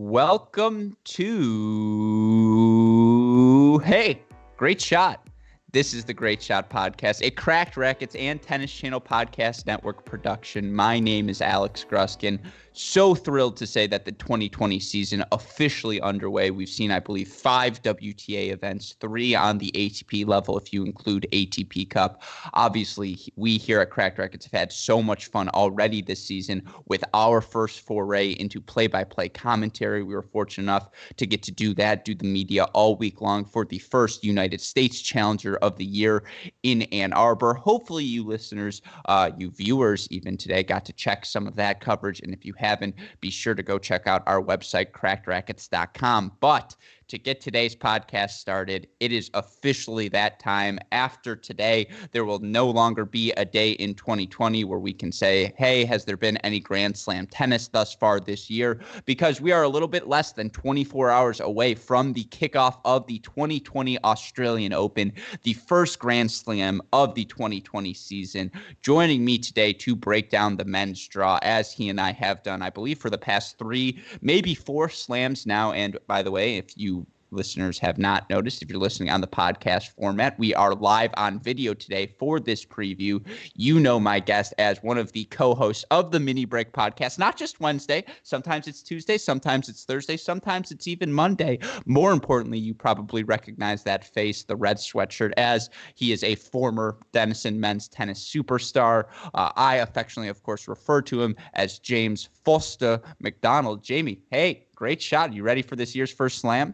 Welcome Hey, Great Shot. This is the Great Shot Podcast, a Cracked Racquets and Tennis Channel Podcast Network production. My name is Alex Gruskin. So thrilled to say that the 2020 season officially underway. We've seen, I believe, 5 WTA events, 3 on the ATP level if you include ATP Cup. Obviously, we here at Cracked Racquets have had so much fun already this season with our first foray into play-by-play commentary. We were fortunate enough to get to do that, do the media all week long for the first United States Challenger of the year in Ann Arbor. Hopefully you listeners, you viewers even today, got to check some of that coverage. And if you haven't, be sure to go check out our website, crackedrackets.com. But to get today's podcast started, it is officially that time. After today, there will no longer be a day in 2020 where we can say, hey, has there been any Grand Slam tennis thus far this year? Because we are a little bit less than 24 hours away from the kickoff of the 2020 Australian Open, the first Grand Slam of the 2020 season. Joining me today to break down the men's draw, as he and I have done, I believe, for the past 3, maybe 4 slams now. And by the way, if you listeners have not noticed, if you're listening on the podcast format, we are live on video today for this preview. You know my guest as one of the co-hosts of the Mini Break podcast, not just Wednesday. Sometimes it's Tuesday, sometimes it's Thursday, sometimes it's even Monday. More importantly, you probably recognize that face, the red sweatshirt, as he is a former Denison men's tennis superstar. I affectionately, of course, refer to him as James Foster McDonald. Jamie, hey, great shot. You ready for this year's first slam?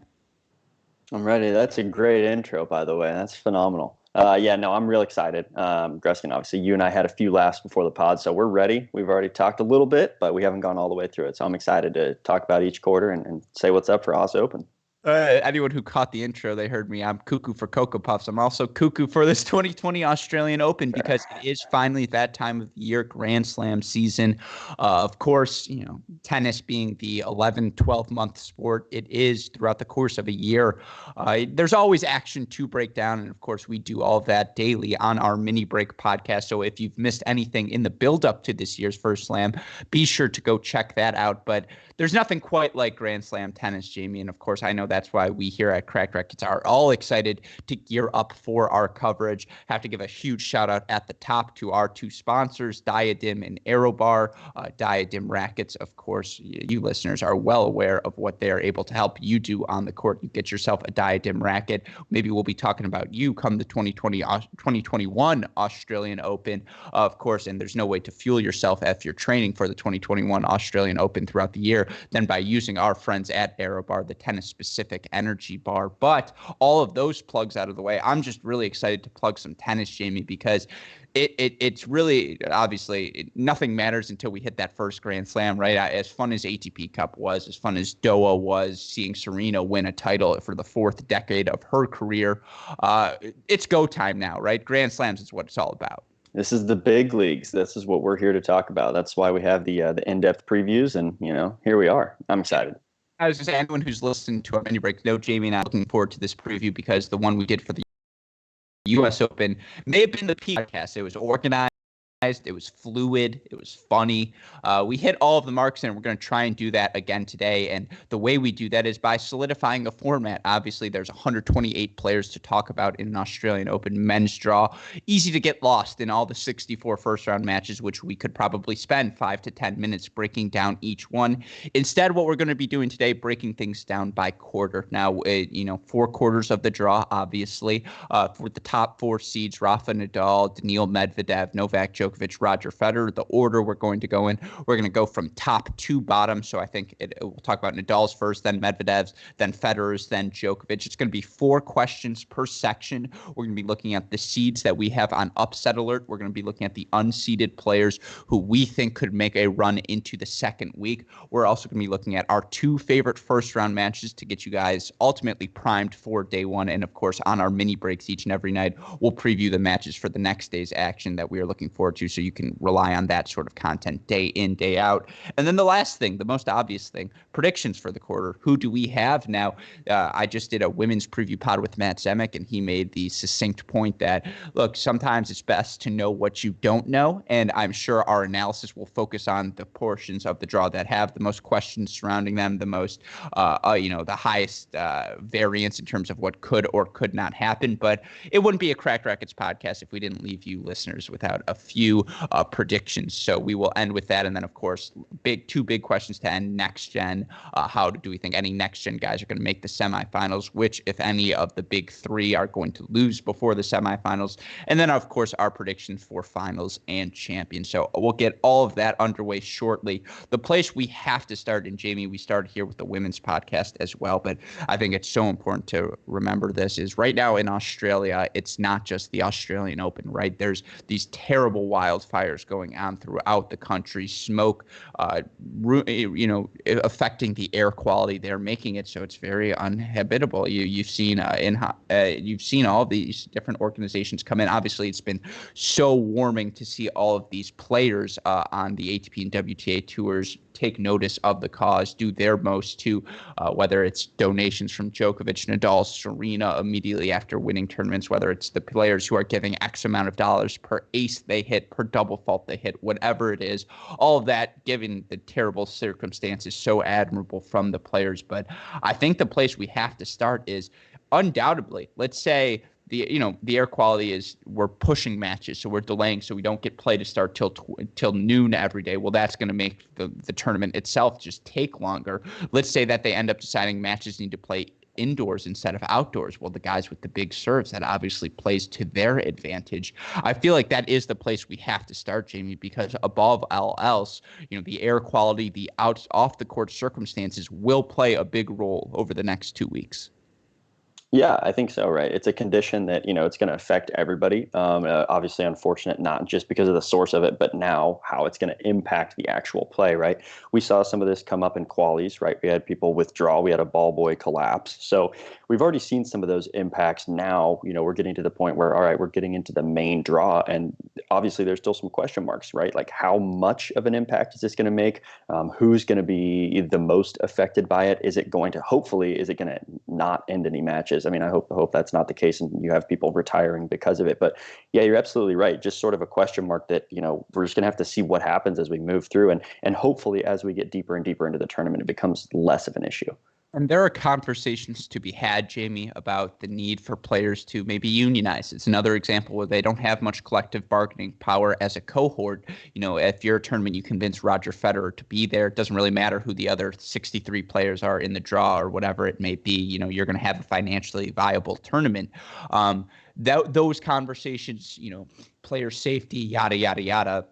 I'm ready. That's a great intro, by the way. That's phenomenal. I'm real excited. Gruskin, obviously, you and I had a few laughs before the pod, so we're ready. We've already talked a little bit, but we haven't gone all the way through it. So I'm excited to talk about each quarter and say what's up for Oz Open. Anyone who caught the intro, they heard me. I'm cuckoo for Cocoa Puffs. I'm also cuckoo for this 2020 Australian Open because it is finally that time of the year, Grand Slam season. Of course, you know, tennis being the 11, 12-month sport, it is throughout the course of a year. There's always action to break down. And of course, we do all of that daily on our Mini Break podcast. So if you've missed anything in the build-up to this year's first slam, be sure to go check that out. But there's nothing quite like Grand Slam tennis, Jamie. And of course, I know that's why we here at Cracked Racquets are all excited to gear up for our coverage. Have to give a huge shout out at the top to our 2 sponsors, Diadem and ArrowBar. Diadem Racquets, of course, you listeners are well aware of what they are able to help you do on the court. You get yourself a Diadem racket. Maybe we'll be talking about you come the 2021 Australian Open, of course, and there's no way to fuel yourself if you're training for the 2021 Australian Open throughout the year than by using our friends at ArrowBar, the tennis-specific energy bar. But all of those plugs out of the way, I'm just really excited to plug some tennis, Jamie, because it's really, obviously, nothing matters until we hit that first Grand Slam, right? As fun as ATP Cup was, as fun as Doha was, seeing Serena win a title for the 4th decade of her career, it's go time now, right? Grand Slams is what it's all about. This is the big leagues. This is what we're here to talk about. That's why we have the in-depth previews, and, you know, here we are. I'm excited. I was going to say, anyone who's listening to our Mini Break, know Jamie and I are looking forward to this preview because the one we did for the U.S. Open may have been the peak podcast. It was organized. It was fluid. It was funny. We hit all of the marks, and we're going to try and do that again today. And the way we do that is by solidifying a format. Obviously, there's 128 players to talk about in an Australian Open men's draw. Easy to get lost in all the 64 first-round matches, which we could probably spend 5 to 10 minutes breaking down each one. Instead, what we're going to be doing today, breaking things down by quarter. Now, 4 quarters of the draw, obviously, for the top 4 seeds, Rafa Nadal, Daniil Medvedev, Novak Djokovic, Roger Federer. The order we're going to go in, we're going to go from top to bottom. So I think we'll talk about Nadal's first, then Medvedev's, then Federer's, then Djokovic. It's going to be 4 questions per section. We're going to be looking at the seeds that we have on upset alert. We're going to be looking at the unseeded players who we think could make a run into the second week. We're also going to be looking at our 2 favorite first round matches to get you guys ultimately primed for day 1. And of course, on our mini breaks each and every night, we'll preview the matches for the next day's action that we are looking forward to. to, so you can rely on that sort of content day in, day out. And then the last thing, the most obvious thing, predictions for the quarter. Who do we have now? I just did a women's preview pod with Matt Zemek, and he made the succinct point that, look, sometimes it's best to know what you don't know, and I'm sure our analysis will focus on the portions of the draw that have the most questions surrounding them, the most, the highest variance in terms of what could or could not happen. But it wouldn't be a Cracked Racquets podcast if we didn't leave you listeners without a few predictions. So we will end with that, and then of course, two big questions to end. Next gen, how do we think any next gen guys are going to make the semifinals? Which, if any, of the big three are going to lose before the semifinals? And then, of course, our predictions for finals and champions. So we'll get all of that underway shortly. The place we have to start, and Jamie, we started here with the women's podcast as well, but I think it's so important to remember this, is right now in Australia, it's not just the Australian Open, right? There's these terrible wildfires going on throughout the country, smoke, affecting the air quality there, making it so it's very uninhabitable. You've seen all of these different organizations come in. Obviously, it's been so warming to see all of these players on the ATP and WTA tours take notice of the cause, do their most to, whether it's donations from Djokovic, Nadal, Serena immediately after winning tournaments, whether it's the players who are giving X amount of dollars per ace they hit, per double fault they hit, whatever it is, all of that, given the terrible circumstances, so admirable from the players. But I think the place we have to start is undoubtedly, let's say, the air quality is, we're pushing matches, so we're delaying, so we don't get play to start till noon every day. Well, that's going to make the tournament itself just take longer. Let's say that they end up deciding matches need to play indoors instead of outdoors. Well, the guys with the big serves, that obviously plays to their advantage. I feel like that is the place we have to start, Jamie, because above all else, the air quality, the off the court circumstances will play a big role over the next 2 weeks. Yeah, I think so, right? It's a condition that, it's going to affect everybody. Obviously, unfortunate, not just because of the source of it, but now how it's going to impact the actual play, right? We saw some of this come up in qualies, right? We had people withdraw. We had a ball boy collapse. So we've already seen some of those impacts. Now, we're getting to the point where, all right, we're getting into the main draw. And obviously, there's still some question marks, right? Like, how much of an impact is this going to make? Who's going to be the most affected by it? Is it going to not end any matches? I mean, I hope that's not the case and you have people retiring because of it. But yeah, you're absolutely right. Just sort of a question mark that, we're just going to have to see what happens as we move through. And hopefully as we get deeper and deeper into the tournament, it becomes less of an issue. And there are conversations to be had, Jamie, about the need for players to maybe unionize. It's another example where they don't have much collective bargaining power as a cohort. If you're a tournament, you convince Roger Federer to be there. It doesn't really matter who the other 63 players are in the draw or whatever it may be. You're going to have a financially viable tournament. Those conversations, player safety, yada, yada, yada.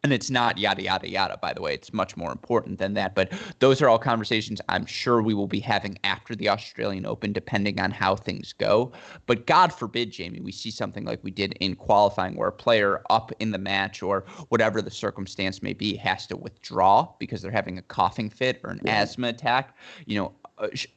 And it's not yada, yada, yada, by the way. It's much more important than that. But those are all conversations I'm sure we will be having after the Australian Open, depending on how things go. But God forbid, Jamie, we see something like we did in qualifying where a player up in the match or whatever the circumstance may be has to withdraw because they're having a coughing fit or an asthma attack.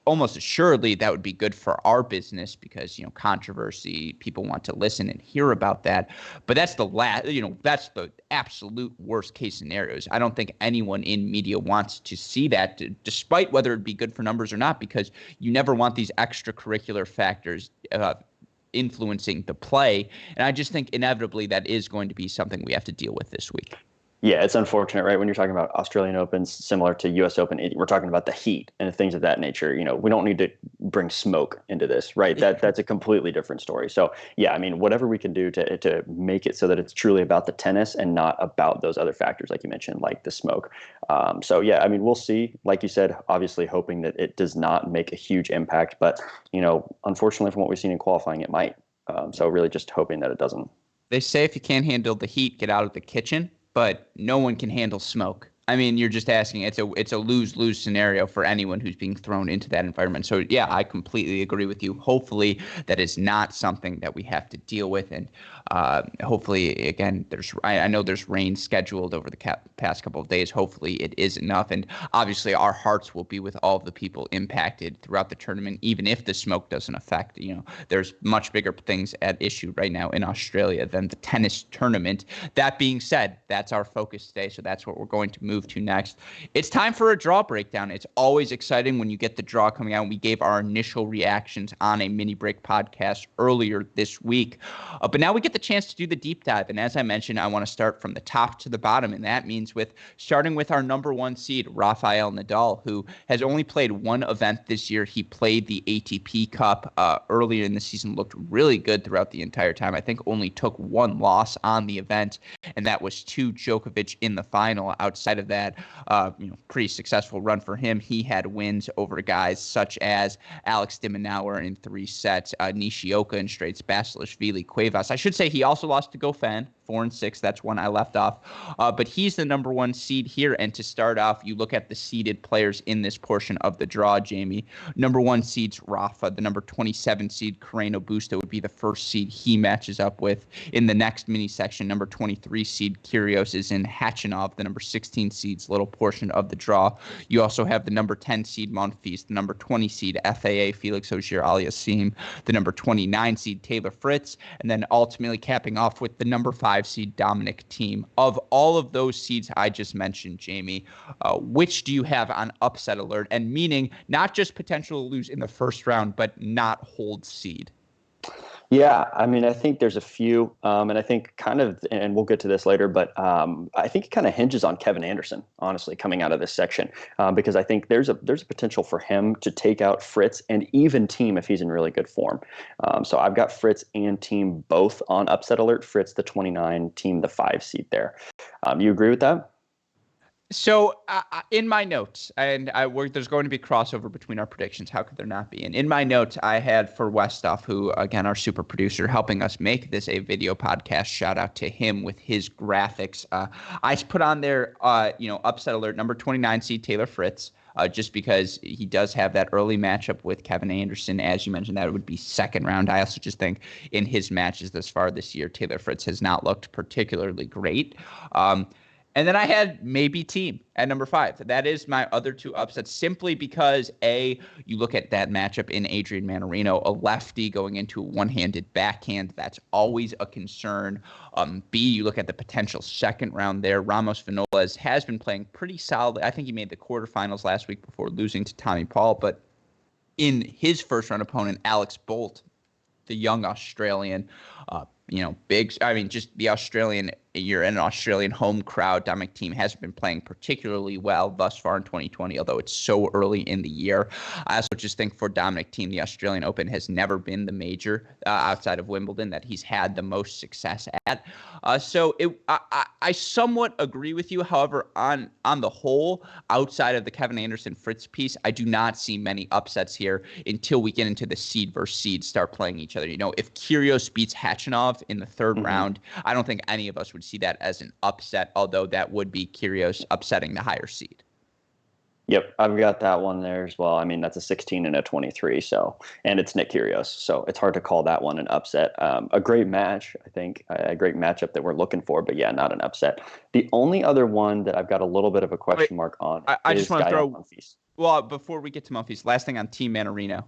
Almost assuredly that would be good for our business because, controversy, people want to listen and hear about that. But that's that's the absolute worst case scenarios. I don't think anyone in media wants to see that, despite whether it'd be good for numbers or not, because you never want these extracurricular factors influencing the play. And I just think inevitably that is going to be something we have to deal with this week. Yeah, it's unfortunate, right? When you're talking about Australian Opens similar to U.S. Open, we're talking about the heat and things of that nature. We don't need to bring smoke into this, right? That's a completely different story. So, yeah, I mean, whatever we can do to make it so that it's truly about the tennis and not about those other factors, like you mentioned, like the smoke. So, yeah, I mean, we'll see. Like you said, obviously hoping that it does not make a huge impact. But, unfortunately, from what we've seen in qualifying, it might. So really just hoping that it doesn't. They say if you can't handle the heat, get out of the kitchen. But no one can handle smoke. I mean, you're just asking. It's a lose-lose scenario for anyone who's being thrown into that environment. So yeah, I completely agree with you. Hopefully, that is not something that we have to deal with, and hopefully, again, I know there's rain scheduled over the past couple of days. Hopefully, it is enough, and obviously, our hearts will be with all of the people impacted throughout the tournament, even if the smoke doesn't affect. There's much bigger things at issue right now in Australia than the tennis tournament. That being said, that's our focus today, so that's what we're going to move to next. It's time for a draw breakdown. It's always exciting when you get the draw coming out. We gave our initial reactions on a mini break podcast earlier this week, but now we get the chance to do the deep dive. And as I mentioned, I want to start from the top to the bottom, and that means starting with our number one seed, Rafael Nadal, who has only played one event this year. He played the ATP Cup earlier in the season, looked really good throughout the entire time. I think only took one loss on the event, and that was to Djokovic in the final. Outside of that, pretty successful run for him. He had wins over guys such as Alex de Minaur in 3 sets, Nishioka in straights, Basilashvili, Cuevas. I should say he also lost to Goffin, 4-6. That's one I left off. But he's the number one seed here. And to start off, you look at the seeded players in this portion of the draw, Jamie. Number one seed's Rafa. The number 27 seed, Carreno Busta, would be the first seed he matches up with. In the next mini section, number 23 seed Kyrgios is in Khachanov, the number 16 seed's little portion of the draw. You also have the number 10 seed Monfils, the number 20 seed FAA Felix Auger-Aliassime, the number 29 seed Taylor Fritz, and then ultimately capping off with the number 5 seed Dominic Thiem. Of all of those seeds I just mentioned, Jamie, which do you have on upset alert? And meaning not just potential to lose in the first round, but not hold seed. Yeah, I mean, I think there's a few, and I think and we'll get to this later, but I think it kind of hinges on Kevin Anderson, honestly, coming out of this section, because I think there's a potential for him to take out Fritz and even Thiem if he's in really good form. So I've got Fritz and Thiem both on upset alert. Fritz the 29, Thiem the 5 seed there. You agree with that? So in my notes, and there's going to be crossover between our predictions. How could there not be? And in my notes, I had for Westoff, who, again, our super producer, helping us make this a video podcast. Shout out to him with his graphics. I put on there, upset alert, number 29 seed Taylor Fritz. Just because he does have that early matchup with Kevin Anderson. As you mentioned, that would be second round. I also just think in his matches thus far this year, Taylor Fritz has not looked particularly great. And then I had maybe Thiem at number 5. That is my other two upsets, simply because, A, you look at that matchup in Adrian Mannarino, a lefty going into a one-handed backhand. That's always a concern. B, you look at the potential second round there. Ramos Vinolas has been playing pretty solidly. I think he made the quarterfinals last week before losing to Tommy Paul. But in his first-round opponent, Alex Bolt, the young Australian, just the Australian, you're in an Australian home crowd. Dominic Thiem hasn't been playing particularly well thus far in 2020, although it's so early in the year. I also just think for Dominic Thiem, the Australian Open has never been the major outside of Wimbledon that he's had the most success at. I somewhat agree with you. However, on the whole, outside of the Kevin Anderson Fritz piece, I do not see many upsets here until we get into the seed versus seed start playing each other. If Kyrgios beats Khachanov in the third round, I don't think any of us would see that as an upset, although that would be Kyrgios upsetting the higher seed. Yep, I've got that one there as well. I mean, that's a 16 and a 23, and it's Nick Kyrgios, so it's hard to call that one an upset. A great match, I think, a great matchup that we're looking for, but yeah, not an upset. The only other one that I've got a little bit of a question mark on I is just want to throw Monfils. Well, before we get to Monfils, last thing on Thiem Mannarino.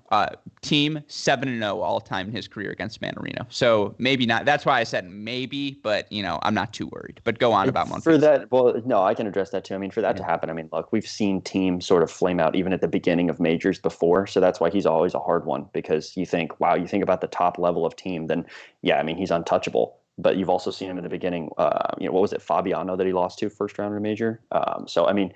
Thiem 7-0 all time in his career against Mannarino. So maybe not. That's why I said maybe, but I'm not too worried. But go on about Monfils. For that, well, no, I can address that too. I mean, for that to happen, I mean, look, we've seen Thiem sort of flame out even at the beginning of majors before. So that's why he's always a hard one, because you think about the top level of Thiem, then yeah, I mean, he's untouchable. But you've also seen him in the beginning. What was it, Fabiano that he lost to first round in a major? So I mean,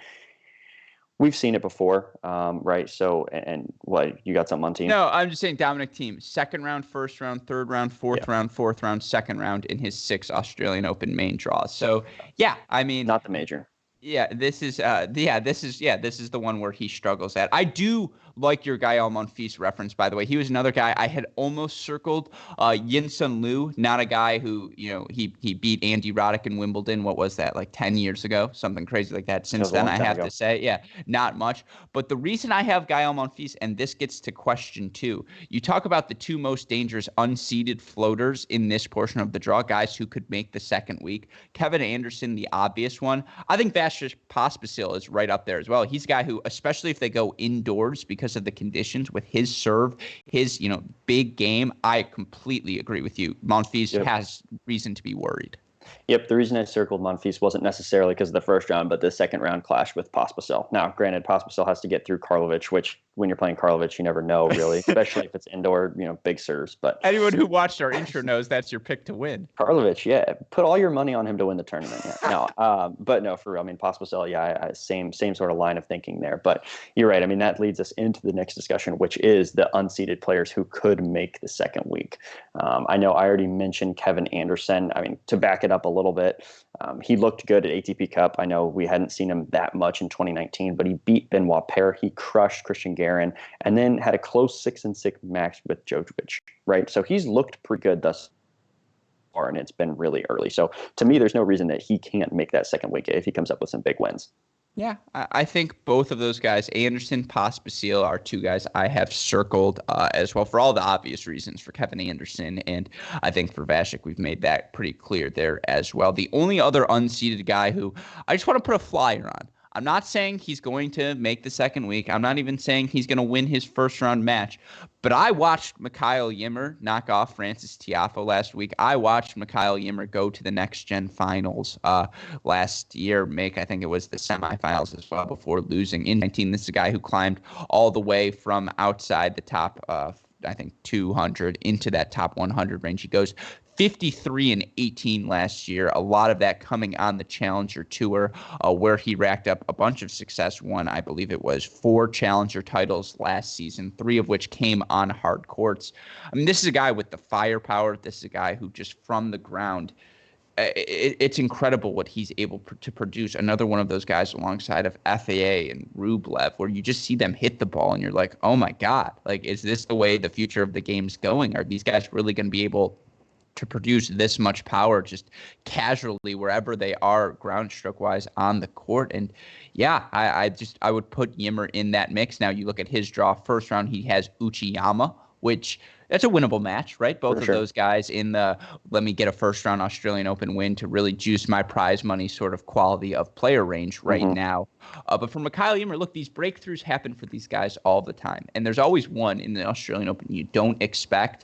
we've seen it before, right? So, and what, you got something on Thiem? No, I'm just saying Dominic Thiem, second round, first round, third round, fourth round, second round in his 6 Australian Open main draws. So, yeah, I mean, not the major. This is the one where he struggles at. I do like your guy Monfils reference, by the way. He was another guy I had almost circled. Yin Sun Liu, not a guy who, he beat Andy Roddick in Wimbledon. What was that, like 10 years ago? Something crazy like that. Since then, I have to say, not much. But the reason I have Gael Monfils, and this gets to question two, you talk about the two most dangerous unseeded floaters in this portion of the draw, guys who could make the second week. Kevin Anderson, the obvious one. I think Vasek Pospisil is right up there as well. He's a guy who, especially if they go indoors because of the conditions with his serve, his, big game, I completely agree with you. Monfils has reason to be worried. Yep, the reason I circled Monfils wasn't necessarily because of the first round, but the second round clash with Pospisil. Now, granted, Pospisil has to get through Karlovic, which when you're playing Karlovic, you never know, really, especially if it's indoor, big serves. But anyone who watched our intro knows that's your pick to win. Karlovic, put all your money on him to win the tournament. But no, for real. I mean, Pospisil, same sort of line of thinking there. But you're right. I mean, that leads us into the next discussion, which is the unseeded players who could make the second week. I know I already mentioned Kevin Anderson. I mean, to back it up a little bit, he looked good at ATP Cup. I know we hadn't seen him that much in 2019, but he beat Benoit Paire. He crushed Christian Garin, and then had a close 6-6 match with Djokovic, right? So he's looked pretty good thus far, and it's been really early. So to me, there's no reason that he can't make that second week if he comes up with some big wins. Yeah, I think both of those guys, Anderson, Pospisil, are two guys I have circled as well for all the obvious reasons for Kevin Anderson. And I think for Vasek, we've made that pretty clear there as well. The only other unseeded guy who I just want to put a flyer on. I'm not saying he's going to make the second week. I'm not even saying he's going to win his first round match. But I watched Mikhail Ymer knock off Francis Tiafoe last week. I watched Mikhail Ymer go to the next gen finals last year, I think it was the semifinals as well before losing in 19. This is a guy who climbed all the way from outside the top, I think 200 into that top 100 range. He goes 53-18 last year. A lot of that coming on the Challenger Tour, where he racked up a bunch of success. Won, I believe it was 4 Challenger titles last season, 3 of which came on hard courts. I mean, this is a guy with the firepower. This is a guy who just from the ground, it's incredible what he's able to produce. Another one of those guys alongside of FAA and Rublev, where you just see them hit the ball and you're like, oh my God, like, is this the way the future of the game's going? Are these guys really going to be able to produce this much power just casually wherever they are ground stroke wise on the court? And I would put Ymer in that mix. Now you look at his draw. First round, he has Uchiyama, which that's a winnable match, right? Both of those guys in the let me get a first round Australian Open win to really juice my prize money sort of quality of player range right now. But for Mikhail Ymer, look, these breakthroughs happen for these guys all the time. And there's always one in the Australian Open you don't expect.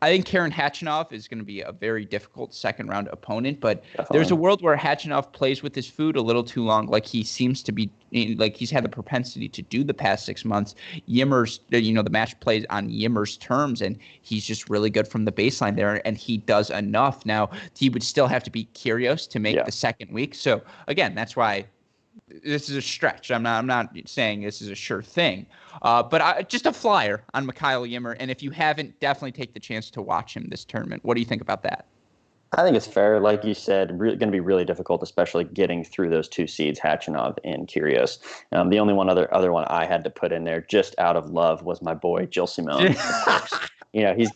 I think Karen Khachanov is going to be a very difficult second-round opponent, but there's a world where Khachanov plays with his food a little too long, like he seems to be, like he's had the propensity to do the past 6 months. Ymer's, the match plays on Ymer's terms, and he's just really good from the baseline there, and he does enough. Now, he would still have to beat Kyrgios to make the second week. So, again, that's why this is a stretch. I'm not saying this is a sure thing, but just a flyer on Mikhail Ymer. And if you haven't, definitely take the chance to watch him this tournament. What do you think about that? I think it's fair. Like you said, going to be really difficult, especially getting through those 2 seeds, Khachanov and Kyrgios. The only other one I had to put in there just out of love was my boy, Gilles Simon. He's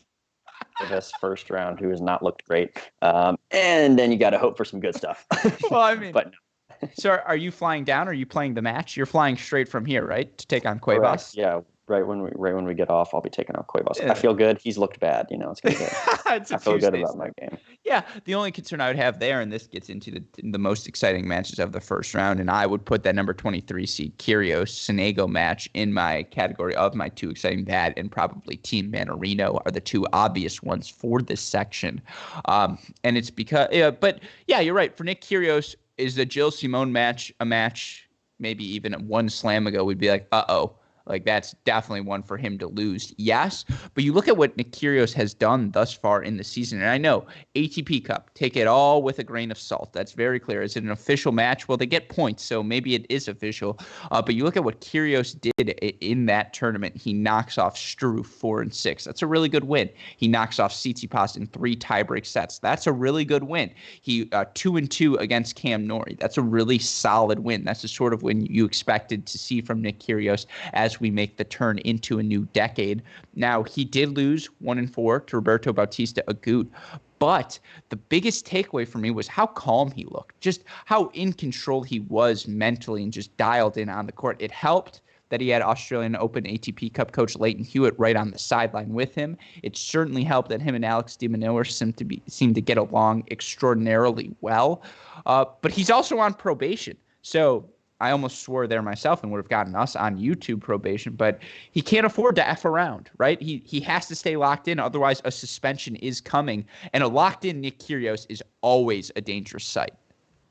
this first round who has not looked great. And then you got to hope for some good stuff. Well, I mean, but no. So are you flying down or are you playing the match? You're flying straight from here, right? To take on Cuevas? Correct. Yeah, right when we get off, I'll be taking on Cuevas. Yeah. I feel good. He's looked bad. It's going to be good. I feel good about my game. Yeah, the only concern I would have there, and this gets into the most exciting matches of the first round, and I would put that number 23 seed Kyrgios-Sonego match in my category of my 2 exciting. That and probably Team Manarino are the 2 obvious ones for this section. And it's because, but yeah, you're right. For Nick Kyrgios, is the Gilles Simon match a match maybe even 1 slam ago we'd be like, uh-oh. Like, that's definitely one for him to lose. Yes, but you look at what Nick Kyrgios has done thus far in the season, and I know ATP Cup, take it all with a grain of salt. That's very clear. Is it an official match? Well, they get points, so maybe it is official. But you look at what Kyrgios did in that tournament. He knocks off Struff 4-6. That's a really good win. He knocks off Tsitsipas in 3 tiebreak sets. That's a really good win. He 2-2 against Cam Norrie. That's a really solid win. That's the sort of win you expected to see from Nick Kyrgios as we make the turn into a new decade. Now, he did lose 1-4 to Roberto Bautista Agut, but the biggest takeaway for me was how calm he looked, just how in control he was mentally and just dialed in on the court. It helped that he had Australian Open ATP Cup coach Leighton Hewitt right on the sideline with him. It certainly helped that him and Alex de Minaur seem to get along extraordinarily well. But he's also on probation. So I almost swore there myself and would have gotten us on YouTube probation, but he can't afford to F around, right? He has to stay locked in. Otherwise, a suspension is coming. And a locked-in Nick Kyrgios is always a dangerous sight.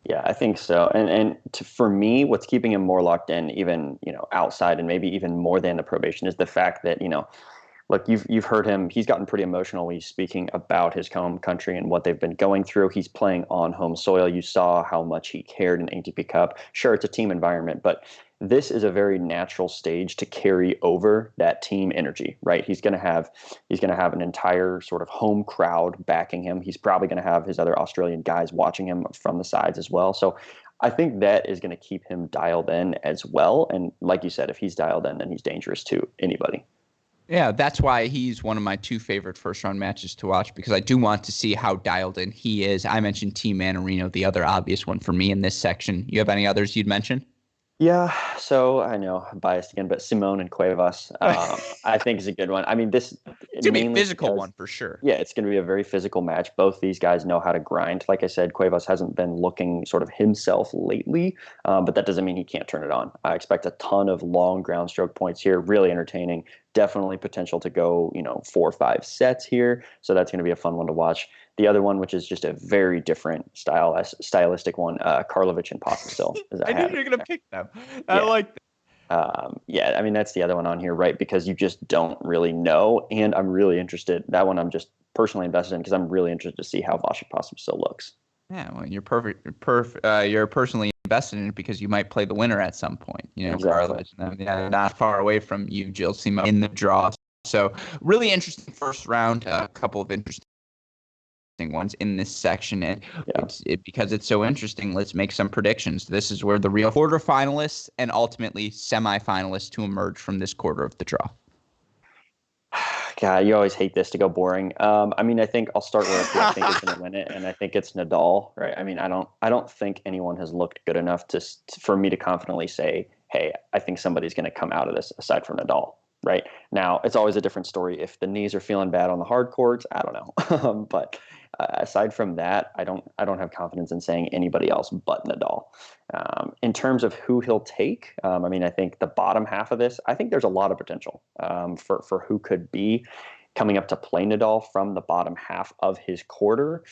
Yeah, I think so. For me, what's keeping him more locked in, even, outside and maybe even more than the probation, is the fact that, look, you've heard him. He's gotten pretty emotional when he's speaking about his home country and what they've been going through. He's playing on home soil. You saw how much he cared in ATP Cup. Sure, it's a team environment, but this is a very natural stage to carry over that team energy, right? He's going to have an entire sort of home crowd backing him. He's probably going to have his other Australian guys watching him from the sides as well. So I think that is going to keep him dialed in as well. And like you said, if he's dialed in, then he's dangerous to anybody. Yeah, that's why he's one of my 2 favorite first-round matches to watch, because I do want to see how dialed in he is. I mentioned Team Mannarino, the other obvious one for me in this section. You have any others you'd mention? Yeah, so I know I'm biased again, but Simone and Cuevas, I think is a good one. I mean, it's going to be a physical one for sure. Yeah, it's going to be a very physical match. Both these guys know how to grind. Like I said, Cuevas hasn't been looking sort of himself lately, but that doesn't mean he can't turn it on. I expect a ton of long ground stroke points here, really entertaining. Definitely potential to go, 4 or 5 sets here. So that's going to be a fun one to watch. The other one, which is just a very different stylistic one, Karlovic and Pospisil. I knew you were going to pick them. I like that. Yeah, I mean, that's the other one on here, right? Because you just don't really know. And I'm really interested. That one I'm just personally invested in because I'm really interested to see how Vasek Pospisil looks. Yeah, well, you're you're personally invested in it because you might play the winner at some point. Exactly. Karlovic, not far away from you, Gilles Simon, in the draw. So really interesting first round. A couple of interesting ones in this section, and because it's so interesting, let's make some predictions. This is where the real quarterfinalists and ultimately semifinalists to emerge from this quarter of the draw. God, you always hate this to go boring. I mean, I think I'll start where I think is going to win it, and I think it's Nadal, right? I mean, I don't think anyone has looked good enough for me to confidently say, hey, I think somebody's going to come out of this aside from Nadal. Right now, it's always a different story if the knees are feeling bad on the hard courts. I don't know, but aside from that, I don't have confidence in saying anybody else but Nadal. In terms of who he'll take, I mean, I think the bottom half of this, I think there's a lot of potential for who could be coming up to play Nadal from the bottom half of his quarter.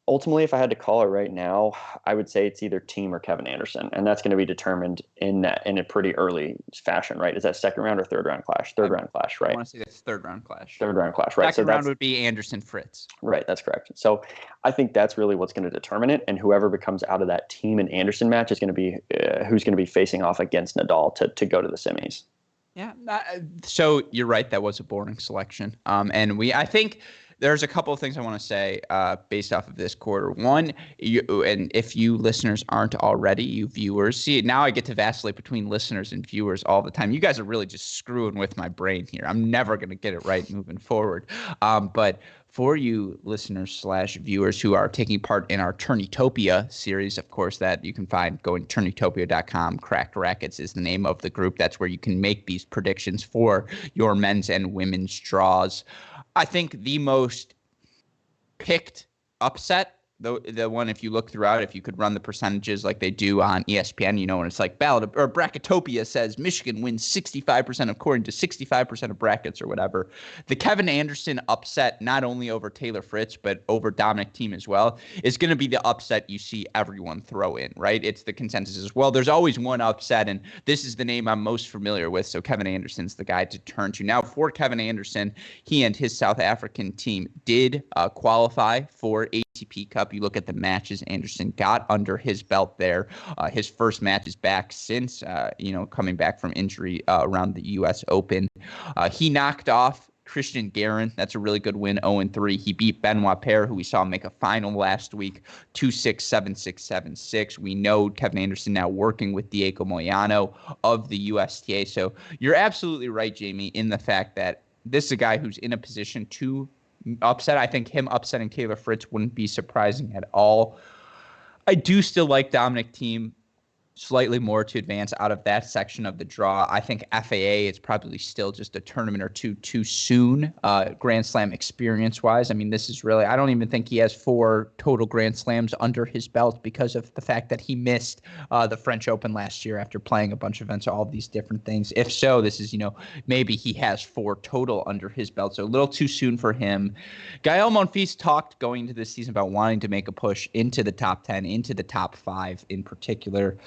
Ultimately, if I had to call it right now, I would say it's either Thiem or Kevin Anderson, and that's going to be determined in a pretty early fashion, right? Is that second round or third round clash? Third round clash, right? I want to say that's third round clash. Third round clash, right? Second round would be Anderson Fritz. Right, that's correct. So I think that's really what's going to determine it, and whoever becomes out of that Thiem and Anderson match is going to be who's going to be facing off against Nadal to go to the semis. Yeah, so you're right. That was a boring selection, and I think. There's a couple of things I want to say based off of this quarter. One, and if you listeners aren't already, you viewers, see, now I get to vacillate between listeners and viewers all the time. You guys are really just screwing with my brain here. I'm never going to get it right moving forward. But for you listeners / viewers who are taking part in our Turnitopia series, of course, that you can find going to turnitopia.com. Cracked Racquets is the name of the group. That's where you can make these predictions for your men's and women's draws. I think the most picked upset the one, if you look throughout, if you could run the percentages like they do on ESPN, and it's like Ballot or Bracketopia says Michigan wins 65% according to 65% of brackets or whatever. The Kevin Anderson upset, not only over Taylor Fritz, but over Dominic Thiem as well, is going to be the upset you see everyone throw in, right? It's the consensus as well. There's always one upset, and this is the name I'm most familiar with, so Kevin Anderson's the guy to turn to. Now, for Kevin Anderson, he and his South African team did qualify for ATP Cup. You look at the matches Anderson got under his belt there. His first match is back since, coming back from injury around the U.S. Open. He knocked off Christian Guerin. That's a really good win, 0-3. He beat Benoit Paire, who we saw make a final last week, 2-6, 7-6, 7-6. We know Kevin Anderson now working with Diego Moyano of the USTA. So you're absolutely right, Jamie, in the fact that this is a guy who's in a position to upset. I think him upsetting Taylor Fritz wouldn't be surprising at all. I do still like Dominic Thiem slightly more to advance out of that section of the draw. I think FAA is probably still just a tournament or two too soon, Grand Slam experience-wise. I mean, this is really – I don't even think he has 4 total Grand Slams under his belt because of the fact that he missed the French Open last year after playing a bunch of events, all of these different things. If so, this is, maybe he has 4 total under his belt, so a little too soon for him. Gael Monfils talked going into this season about wanting to make a push into the top 10, into the top 5 in particular.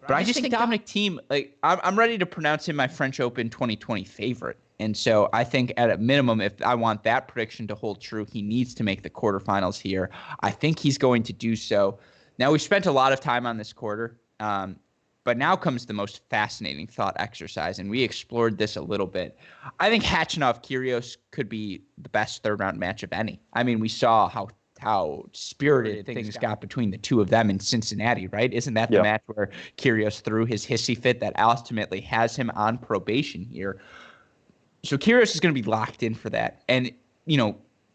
But I just think Dominic Thiem, I'm ready to pronounce him my French Open 2020 favorite. And so I think at a minimum, if I want that prediction to hold true, he needs to make the quarterfinals here. I think he's going to do so. Now, we spent a lot of time on this quarter, but now comes the most fascinating thought exercise, and we explored this a little bit. I think Khachanov-Kyrgios could be the best third-round match of any. I mean, we saw how spirited things got between the two of them in Cincinnati, right? Isn't that the match where Kyrgios threw his hissy fit that ultimately has him on probation here? So Kyrgios is going to be locked in for that. And,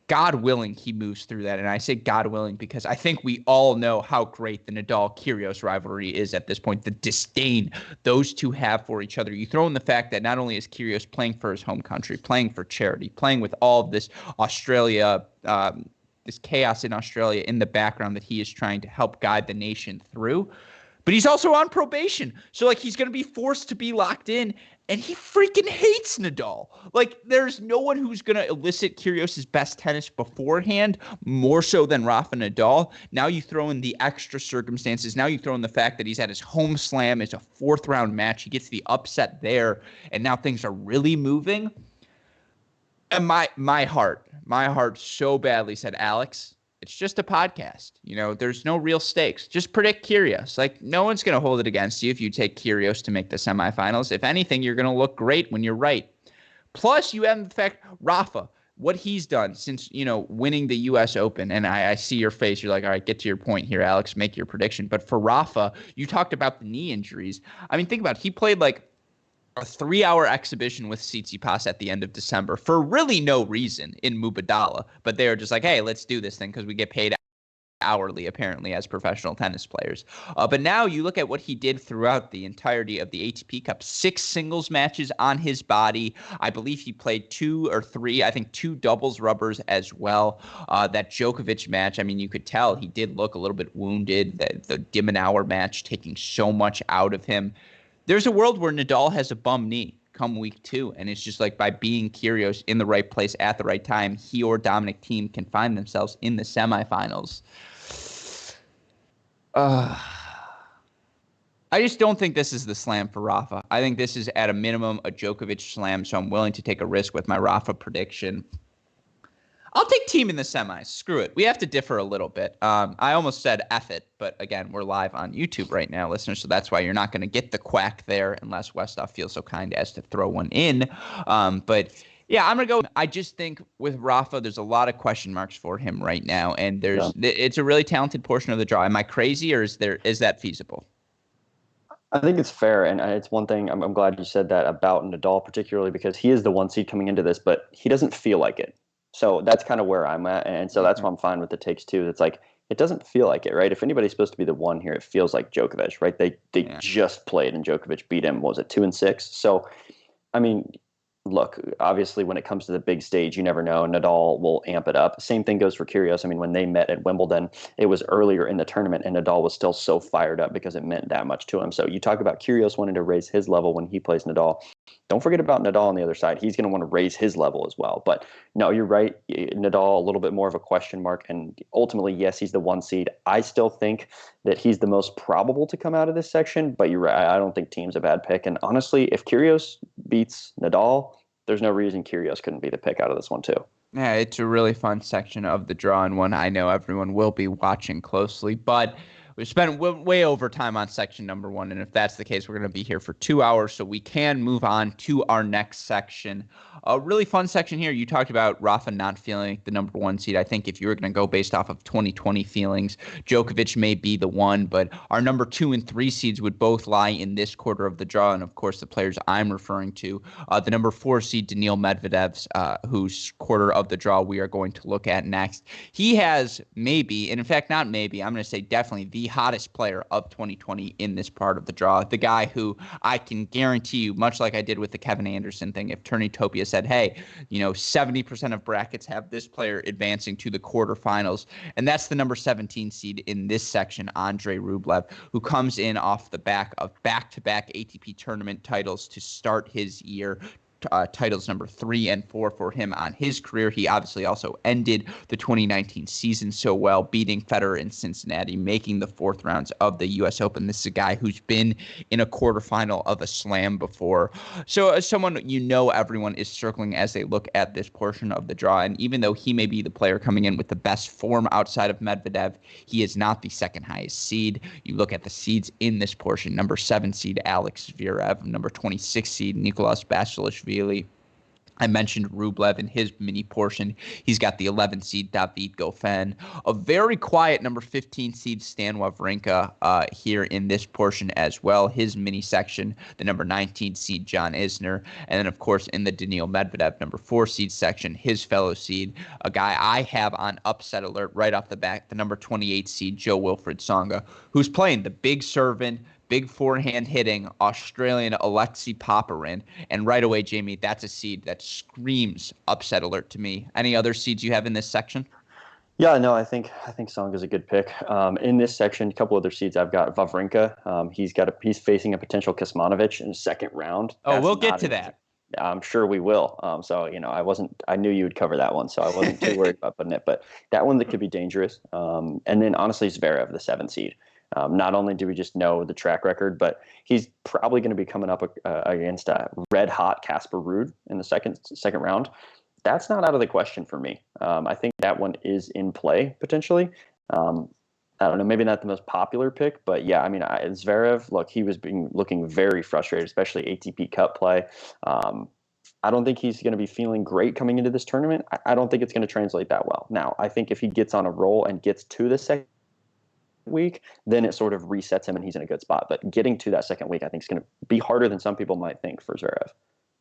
God willing, he moves through that. And I say God willing because I think we all know how great the Nadal-Kyrgios rivalry is at this point, the disdain those two have for each other. You throw in the fact that not only is Kyrgios playing for his home country, playing for charity, playing with all of this this chaos in Australia in the background that he is trying to help guide the nation through. But he's also on probation. So, he's going to be forced to be locked in, and he freaking hates Nadal. There's no one who's going to elicit Kyrgios' best tennis beforehand, more so than Rafa Nadal. Now you throw in the extra circumstances. Now you throw in the fact that he's at his home slam. It's a 4th-round match. He gets the upset there, and now things are really moving. And my heart so badly said, Alex, it's just a podcast. There's no real stakes. Just predict Kyrgios. No one's going to hold it against you if you take Kyrgios to make the semifinals. If anything, you're going to look great when you're right. Plus, you have the fact, Rafa, what he's done since, winning the U.S. Open. And I see your face. You're like, all right, get to your point here, Alex. Make your prediction. But for Rafa, you talked about the knee injuries. I mean, think about it. He played a 3-hour exhibition with Tsitsipas at the end of December for really no reason in Mubadala. But they were just like, hey, let's do this thing because we get paid hourly, apparently, as professional tennis players. But now you look at what he did throughout the entirety of the ATP Cup. 6 singles matches on his body. I believe he played 2 or 3, I think 2 doubles rubbers as well. That Djokovic match, I mean, you could tell he did look a little bit wounded. The Dimmenauer match taking so much out of him. There's a world where Nadal has a bum knee come week 2, and it's just by being Kyrgios in the right place at the right time, he or Dominic Thiem can find themselves in the semifinals. I just don't think this is the slam for Rafa. I think this is at a minimum a Djokovic slam, so I'm willing to take a risk with my Rafa prediction. I'll take Thiem in the semis. Screw it. We have to differ a little bit. I almost said F it, but again, we're live on YouTube right now, listeners, so that's why you're not going to get the quack there unless Westhoff feels so kind as to throw one in. But yeah, I'm going to go. I just think with Rafa, there's a lot of question marks for him right now, and it's a really talented portion of the draw. Am I crazy, or is that feasible? I think it's fair, and it's one thing I'm glad you said that about Nadal, particularly because he is the 1 seed coming into this, but he doesn't feel like it. So that's kind of where I'm at, and so that's why I'm fine with the takes too. It's it doesn't feel like it, right? If anybody's supposed to be the 1 here, it feels like Djokovic, right? They just played, and Djokovic beat him. What was it, 2-6? So, I mean, look, obviously when it comes to the big stage, you never know. Nadal will amp it up. Same thing goes for Kyrgios. I mean, when they met at Wimbledon, it was earlier in the tournament and Nadal was still so fired up because it meant that much to him. So you talk about Kyrgios wanting to raise his level when he plays Nadal. Don't forget about Nadal on the other side. He's going to want to raise his level as well. But no, you're right. Nadal, a little bit more of a question mark. And ultimately, yes, he's the 1 seed. I still think that he's the most probable to come out of this section. But you're right. I don't think Thiem's a bad pick. And honestly, if Kyrgios beats Nadal, there's no reason Kyrgios couldn't be the pick out of this one too. Yeah, it's a really fun section of the draw and one I know everyone will be watching closely. But we spent way over time on section number 1, and if that's the case, we're going to be here for 2 hours, so we can move on to our next section. A really fun section here. You talked about Rafa not feeling the number 1 seed. I think if you were going to go based off of 2020 feelings, Djokovic may be the one, but our number 2 and 3 seeds would both lie in this quarter of the draw, and of course the players I'm referring to, the number 4 seed Daniil Medvedev's, whose quarter of the draw we are going to look at next. He has maybe, and in fact not maybe, I'm going to say definitely the hottest player of 2020 in this part of the draw. The guy who I can guarantee you, much like I did with the Kevin Anderson thing, if Turnitopia said, hey, 70% of brackets have this player advancing to the quarterfinals, and that's the number 17 seed in this section, Andrei Rublev, who comes in off the back of back-to-back ATP tournament titles to start his year. Titles number 3 and 4 for him on his career. He obviously also ended the 2019 season so well, beating Federer in Cincinnati, making the 4th rounds of the U.S. Open. This is a guy who's been in a quarterfinal of a slam before. So as someone everyone is circling as they look at this portion of the draw, and even though he may be the player coming in with the best form outside of Medvedev, he is not the second highest seed. You look at the seeds in this portion, number 7 seed Alex Zverev, number 26 seed Nicolas Basilashvili. I mentioned Rublev in his mini portion. He's got the 11 seed David Goffin, a very quiet number 15 seed Stan Wawrinka here in this portion as well. His mini section, the number 19 seed John Isner, and then of course in the Daniil Medvedev number 4 seed section, his fellow seed, a guy I have on upset alert right off the bat, the number 28 seed Jo-Wilfried Tsonga, who's playing the big serving, big forehand hitting Australian Alexei Popyrin. And right away, Jamie, that's a seed that screams upset alert to me. Any other seeds you have in this section? Yeah, no, I think Tsonga's a good pick. In this section, a couple other seeds I've got Wawrinka. He's facing a potential Kecmanovic in the second round. Oh, we'll get to that. I'm sure we will. I knew you would cover that one, so I wasn't too worried about putting it. But that one that could be dangerous. And then honestly, Zverev, the 7th seed. Not only do we just know the track record, but he's probably going to be coming up against a red-hot Casper Ruud in the second round. That's not out of the question for me. I think that one is in play potentially. I don't know, maybe not the most popular pick, but yeah, I mean, Zverev, look, he was looking very frustrated, especially ATP Cup play. I don't think he's going to be feeling great coming into this tournament. I don't think it's going to translate that well. Now, I think if he gets on a roll and gets to the second week, then it sort of resets him and he's in a good spot. But getting to that second week, I think is going to be harder than some people might think for Zverev.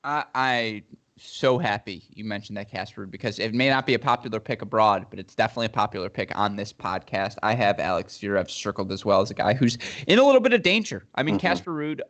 I so happy you mentioned that, Casper, because it may not be a popular pick abroad, but it's definitely a popular pick on this podcast. I have Alex Zverev circled as well as a guy who's in a little bit of danger. I mean, Casper Ruud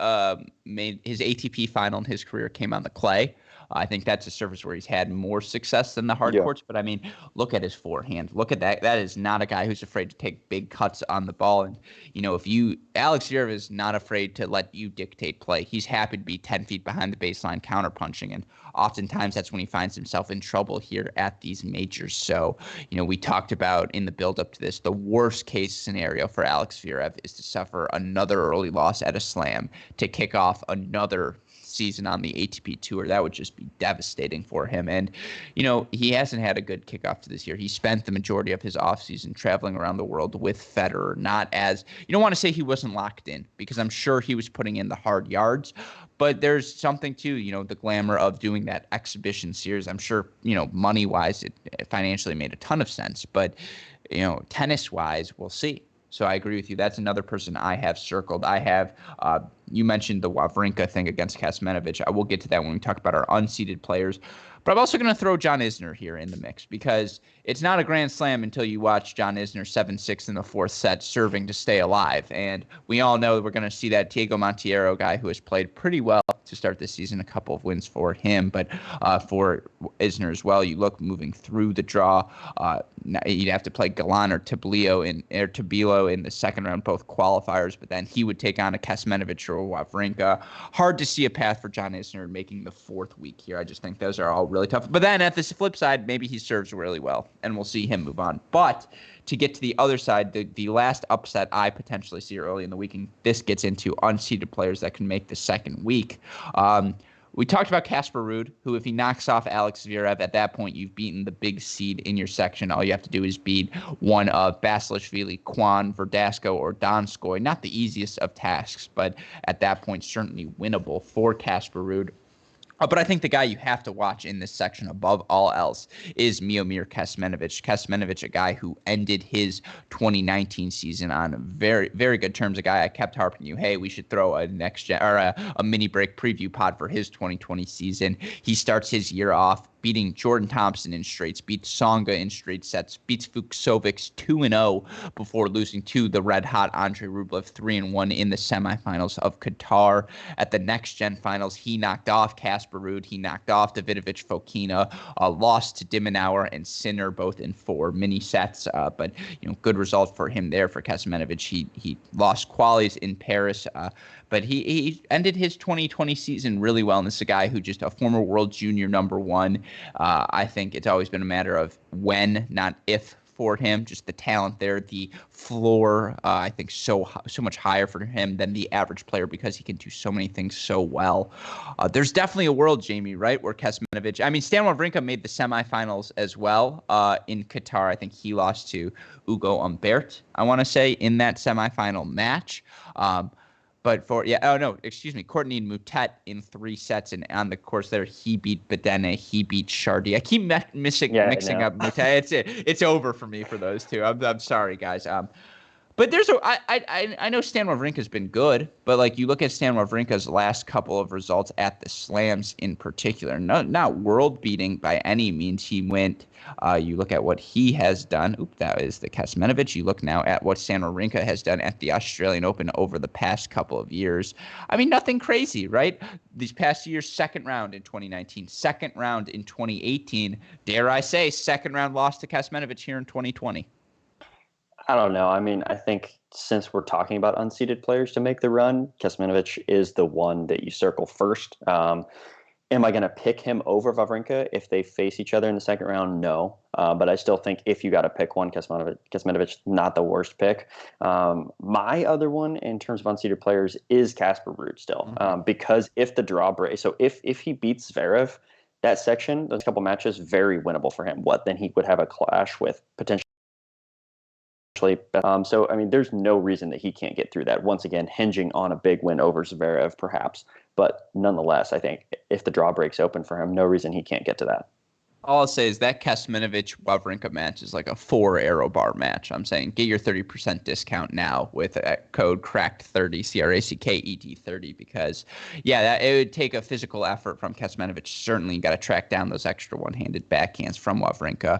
made his ATP final in his career, came on the clay. I think that's a surface where he's had more success than the hard courts. But, I mean, look at his forehand. Look at that. That is not a guy who's afraid to take big cuts on the ball. And, Alex Zverev is not afraid to let you dictate play. He's happy to be 10 feet behind the baseline counterpunching. And oftentimes that's when he finds himself in trouble here at these majors. So, we talked about in the build-up to this, the worst case scenario for Alex Zverev is to suffer another early loss at a slam to kick off another season on the ATP Tour. That would just be devastating for him. And, he hasn't had a good kickoff to this year. He spent the majority of his offseason traveling around the world with Federer, not as, you don't want to say he wasn't locked in, because I'm sure he was putting in the hard yards, but there's something to, the glamour of doing that exhibition series. I'm sure, money-wise, it financially made a ton of sense, but, tennis-wise, we'll see. So I agree with you. That's another person I have circled. I have, you mentioned the Wawrinka thing against Kecmanovic. I will get to that when we talk about our unseeded players. But I'm also going to throw John Isner here in the mix, because it's not a grand slam until you watch John Isner 7-6 in the 4th set serving to stay alive. And we all know we're going to see that Diego Monteiro guy who has played pretty well to start this season, a couple of wins for him, but for Isner as well. You look moving through the draw, you'd have to play Galan or Tabilo in the second round, both qualifiers, but then he would take on a Kecmanovic or Wawrinka. Hard to see a path for John Isner making the fourth week here. I just think those are all really tough. But then at the flip side, maybe he serves really well, and we'll see him move on. But to get to the other side, the last upset I potentially see early in the week, and this gets into unseeded players that can make the second week. We talked about Casper Ruud, who, if he knocks off Alex Zverev, at that point you've beaten the big seed in your section. All you have to do is beat one of Basilashvili, Kwan, Verdasco, or Donskoy. Not the easiest of tasks, but at that point certainly winnable for Casper Ruud. But I think the guy you have to watch in this section above all else is Miomir Kecmanovic. Kecmanovic, a guy who ended his 2019 season on very, very good terms. A guy I kept harping you, hey, we should throw a a mini break preview pod for his 2020 season. He starts his year off beating Jordan Thompson in straights, beats Tsonga in straight sets, beats Fucsovics 2-0 before losing to the red-hot Andrei Rublev 3-1 in the semifinals of Qatar. At the next-gen finals, he knocked off Casper Ruud. He knocked off Davidovich Fokina, lost to Dimenauer and Sinner, both in 4 mini sets. But good result for him there for Kecmanovic. He lost qualies in Paris, but he ended his 2020 season really well. And this is a guy who just a former world junior number 1. I think it's always been a matter of when, not if, for him. Just the talent there, the floor, I think so much higher for him than the average player because he can do so many things so well. There's definitely a world, Jamie, right, where Kecmanovic, Stan Wawrinka made the semifinals as well in Qatar. I think he lost to Ugo Humbert, I want to say, in that semifinal match. But Courtney Moutet in 3 sets, and on the course there, he beat Bedene, he beat Chardy. I keep mixing up Moutet. It's over for me for those two. I'm sorry, guys. But I know Stan Wawrinka's been good, but like you look at Stan Wawrinka's last couple of results at the Slams in particular, not world beating by any means. He went. You look at what he has done. That is the Kecmanovic. You look now at what Stan Wawrinka has done at the Australian Open over the past couple of years. Nothing crazy, right? These past years, second round in 2019, second round in 2018. Dare I say, second round loss to Kecmanovic here in 2020. I don't know. I think since we're talking about unseeded players to make the run, Kecmanovic is the one that you circle first. Am I going to pick him over Wawrinka if they face each other in the second round? No. But I still think if you got to pick one, Kecmanovic, not the worst pick. My other one in terms of unseeded players is Casper Ruud still. Because if the draw breaks, so if he beats Zverev, that section, those couple matches, very winnable for him. Then he would have a clash with potentially. There's no reason that he can't get through that. Once again, hinging on a big win over Zverev, perhaps. But nonetheless, I think if the draw breaks open for him, no reason he can't get to that. All I'll say is that Kecmanovic-Wawrinka match is like a 4 ArrowBar match. I'm saying get your 30% discount now with code CRACKED30, CRACKED30, because, it would take a physical effort from Kecmanovic. Certainly, you got to track down those extra one-handed backhands from Wawrinka.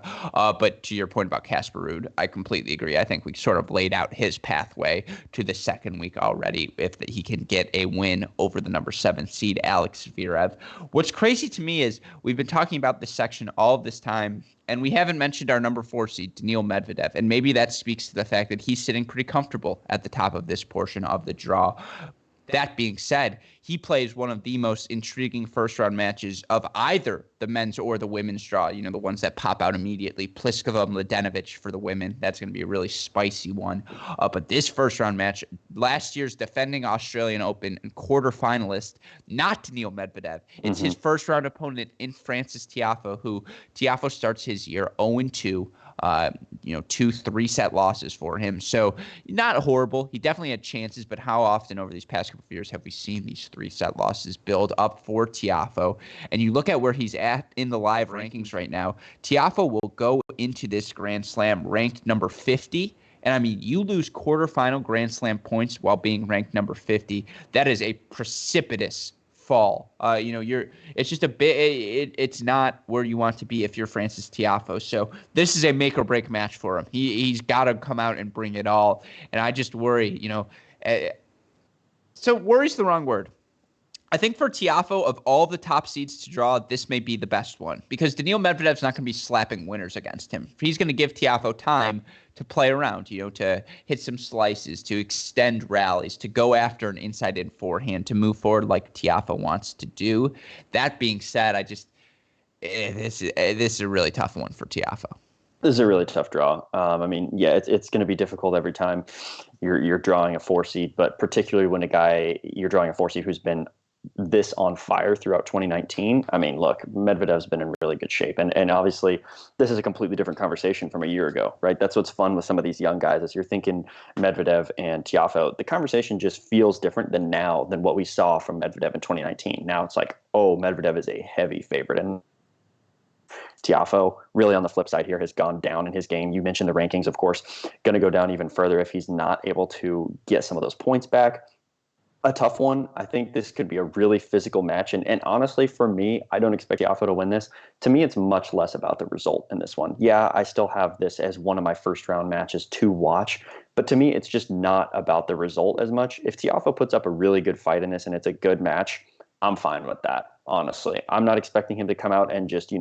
But to your point about Casper Ruud, I completely agree. I think we sort of laid out his pathway to the second week already if he can get a win over the number 7 seed, Alex Zverev. What's crazy to me is we've been talking about this section all of this time, and we haven't mentioned our number 4 seed, Daniil Medvedev, and maybe that speaks to the fact that he's sitting pretty comfortable at the top of this portion of the draw. That being said, he plays one of the most intriguing first-round matches of either the men's or the women's draw, the ones that pop out immediately. Pliskova, Mladenovic for the women. That's going to be a really spicy one. But this first-round match, last year's defending Australian Open and quarterfinalist, not Daniil Medvedev. It's his first-round opponent in Francis Tiafoe, who Tiafoe starts his year 0-2. 2 3-set losses for him. So not horrible. He definitely had chances, but how often over these past couple of years have we seen these 3-set losses build up for Tiafoe? And you look at where he's at in the live rankings right now. Tiafoe will go into this Grand Slam ranked number 50. And you lose quarterfinal Grand Slam points while being ranked number 50. That is a precipitous fall. It's just a bit. It's not where you want to be if you're Francis Tiafoe. So this is a make or break match for him. He's got to come out and bring it all. And I just worry. So worry's the wrong word. I think for Tiafoe, of all the top seeds to draw, this may be the best one because Daniil Medvedev's not going to be slapping winners against him. He's going to give Tiafoe time to play around, to hit some slices, to extend rallies, to go after an inside-in forehand, to move forward like Tiafoe wants to do. That being said, this is a really tough one for Tiafoe. This is a really tough draw. It's going to be difficult every time you're drawing a 4 seed, but particularly when you're drawing a 4 seed who's been this on fire throughout 2019. I mean, look, Medvedev's been in really good shape. And obviously, this is a completely different conversation from a year ago, right? That's what's fun with some of these young guys is you're thinking Medvedev and Tiafoe. The conversation just feels different than what we saw from Medvedev in 2019. Now it's like, oh, Medvedev is a heavy favorite. And Tiafoe, really on the flip side here, has gone down in his game. You mentioned the rankings, of course, going to go down even further if he's not able to get some of those points back. A tough one. I think this could be a really physical match. And honestly, for me, I don't expect Tiafoe to win this. To me, it's much less about the result in this one. Yeah, I still have this as one of my first round matches to watch. But to me, it's just not about the result as much. If Tiafoe puts up a really good fight in this and it's a good match, I'm fine with that, honestly. I'm not expecting him to come out and just,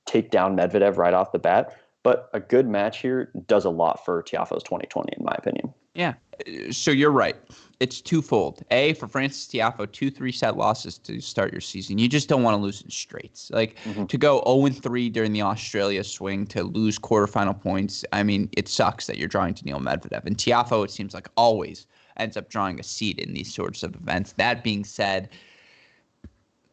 take down Medvedev right off the bat. But a good match here does a lot for Tiafoe's 2020, in my opinion. Yeah, so you're right. It's twofold. A, for Frances Tiafoe, 2 3-set losses to start your season. You just don't want to lose in straights. To go 0-3 during the Australia swing, to lose quarterfinal points, I mean, it sucks that you're drawing Daniil Medvedev. And Tiafoe, it seems like always ends up drawing a seed in these sorts of events. That being said,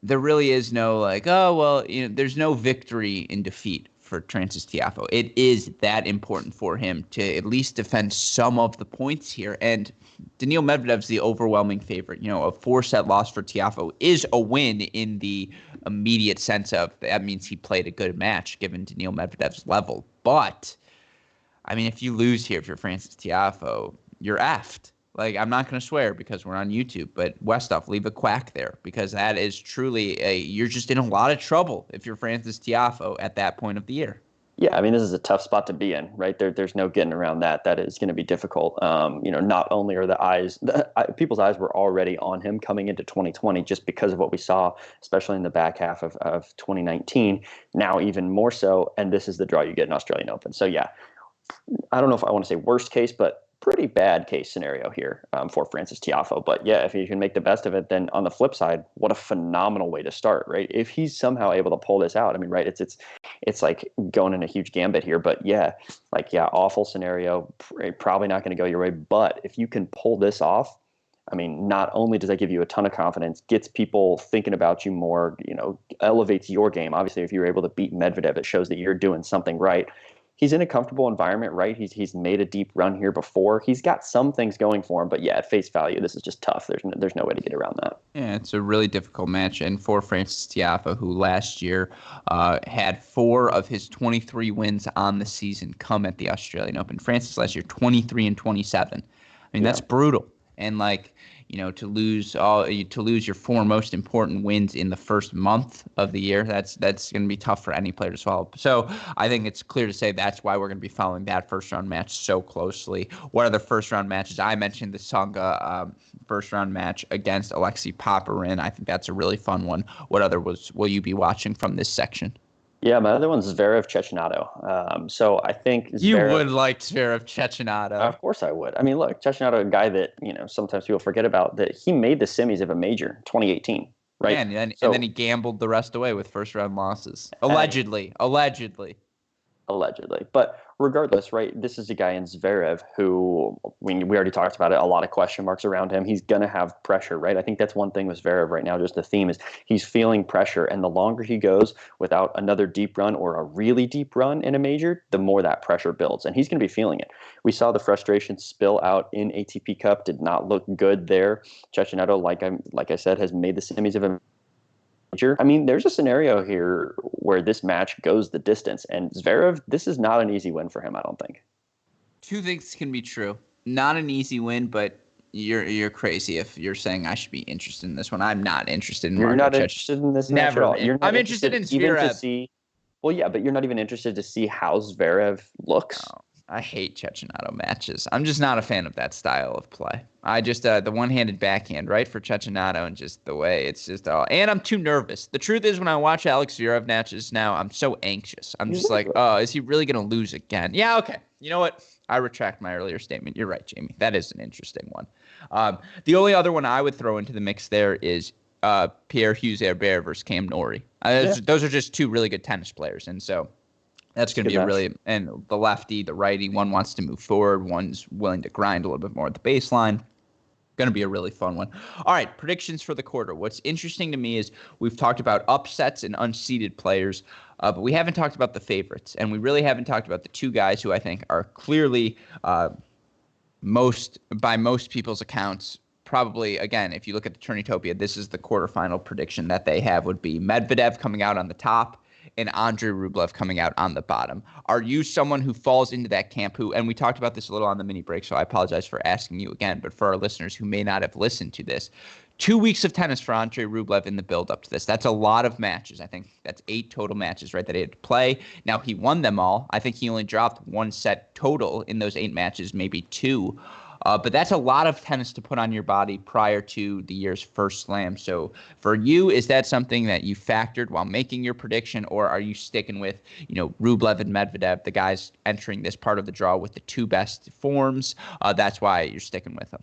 there really is no there's no victory in defeat for Frances Tiafoe. It is that important for him to at least defend some of the points here. And Daniil Medvedev's the overwhelming favorite. A 4-set loss for Tiafoe is a win in the immediate sense of that means he played a good match given Daniil Medvedev's level. But, I mean, if you lose here, if you're Frances Tiafoe, you're effed. I'm not going to swear because we're on YouTube, but Westhoff, leave a quack there because that is truly you're just in a lot of trouble if you're Frances Tiafoe at that point of the year. Yeah, I mean, this is a tough spot to be in, right? There's no getting around that. That is going to be difficult. Not only are people's eyes were already on him coming into 2020 just because of what we saw, especially in the back half of 2019, now even more so, and this is the draw you get in Australian Open. So, yeah, I don't know if I want to say worst case, but pretty bad case scenario here for Frances Tiafoe. But yeah, if you can make the best of it, then on the flip side, what a phenomenal way to start, right? If he's somehow able to pull this out, I mean, right, it's like going in a huge gambit here. But yeah, awful scenario, probably not going to go your way. But if you can pull this off, I mean, not only does that give you a ton of confidence, gets people thinking about you more, elevates your game. Obviously, if you're able to beat Medvedev, it shows that you're doing something right. He's in a comfortable environment, right? He's made a deep run here before. He's got some things going for him, but yeah, at face value, this is just tough. There's no way to get around that. Yeah, it's a really difficult match. And for Frances Tiafoe, who last year had 4 of his 23 wins on the season come at the Australian Open. Frances last year, 23-27. I mean, that's brutal. And to lose your 4 most important wins in the first month of the year, that's going to be tough for any player to swallow. So I think it's clear to say that's why we're going to be following that first round match so closely. What other first round matches? I mentioned the Tsonga first round match against Alexei Popyrin. I think that's a really fun one. What other will you be watching from this section? Yeah, my other one's Zverev Cecchinato. So I think you would like Zverev Cecchinato. Of course I would. I mean, look, Cecchinato, a guy that sometimes people forget about, that he made the semis of a major 2018, right? Yeah, and then he gambled the rest away with first round losses. Allegedly. But regardless, right, this is a guy in Zverev who, we already talked about it, a lot of question marks around him. He's going to have pressure, right? I think that's one thing with Zverev right now, just the theme is he's feeling pressure. And the longer he goes without another deep run or a really deep run in a major, the more that pressure builds. And he's going to be feeling it. We saw the frustration spill out in ATP Cup, did not look good there. Cecchinato, like I said, has made the semis of a major. I mean, there's a scenario here where this match goes the distance, and Zverev, this is not an easy win for him, I don't think. 2 things can be true. Not an easy win, but you're crazy if you're saying I should be interested in this one. I'm not interested in You're not interested in this match at all. I'm interested in Zverev. Well, yeah, but you're not even interested to see how Zverev looks. I hate Cecchinato matches. I'm just not a fan of that style of play. I just the one-handed backhand, right, for Cecchinato, and just the way it's just all. And I'm too nervous. The truth is, when I watch Alex Zverev matches now, I'm so anxious. I'm just like, oh, is he really gonna lose again? Yeah, okay. You know what? I retract my earlier statement. You're right, Jamie. That is an interesting one. The only other one I would throw into the mix there is Pierre-Hughes Herbert versus Cam Norrie. Those are just two really good tennis players, and so. That's going to be a really – and the lefty, the righty, one wants to move forward. One's willing to grind a little bit more at the baseline. Going to be a really fun one. All right, predictions for the quarter. What's interesting to me is we've talked about upsets and unseeded players, but we haven't talked about the favorites. And we really haven't talked about the two guys who I think are clearly by most people's accounts – probably, again, if you look at the Turnitopia, this is the quarterfinal prediction that they have would be Medvedev coming out on the top and Andrei Rublev coming out on the bottom. Are you someone who falls into that camp and we talked about this a little on the mini break, so I apologize for asking you again, but for our listeners who may not have listened to this, 2 weeks of tennis for Andrei Rublev in the build up to this. That's a lot of matches. I think that's 8 total matches, right, that he had to play. Now, he won them all. I think he only dropped 1 set total in those 8 matches, maybe 2. But that's a lot of tennis to put on your body prior to the year's first slam. So for you, is that something that you factored while making your prediction, or are you sticking with, Rublev and Medvedev, the guys entering this part of the draw with the 2 best forms? That's why you're sticking with them.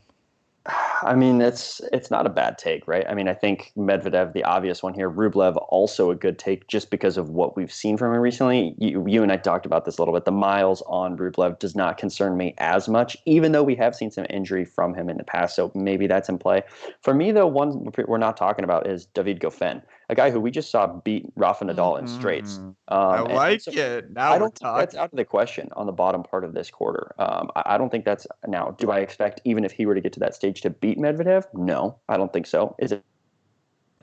I mean, it's not a bad take, right? I mean, I think Medvedev, the obvious one here, Rublev, also a good take just because of what we've seen from him recently. You and I talked about this a little bit. The miles on Rublev does not concern me as much, even though we have seen some injury from him in the past. So maybe that's in play. For me, though, one we're not talking about is David Goffin, a guy who we just saw beat Rafa Nadal in straights. I like it. Now I don't think that's out of the question on the bottom part of this quarter. I don't think that's – now, do I expect even if he were to get to that stage to beat Medvedev? No, I don't think so. Is it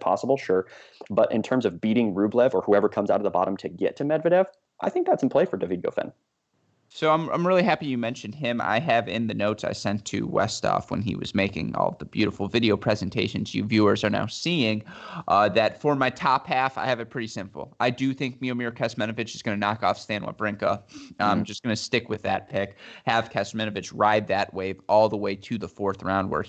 possible? Sure. But in terms of beating Rublev or whoever comes out of the bottom to get to Medvedev, I think that's in play for David Goffin. So I'm really happy you mentioned him. I have in the notes I sent to Westhoff when he was making all of the beautiful video presentations you viewers are now seeing, that for my top half, I have it pretty simple. I do think Miomir Kecmanovic is going to knock off Stan Wawrinka. I'm just going to stick with that pick. Have Kecmanovic ride that wave all the way to the 4th round where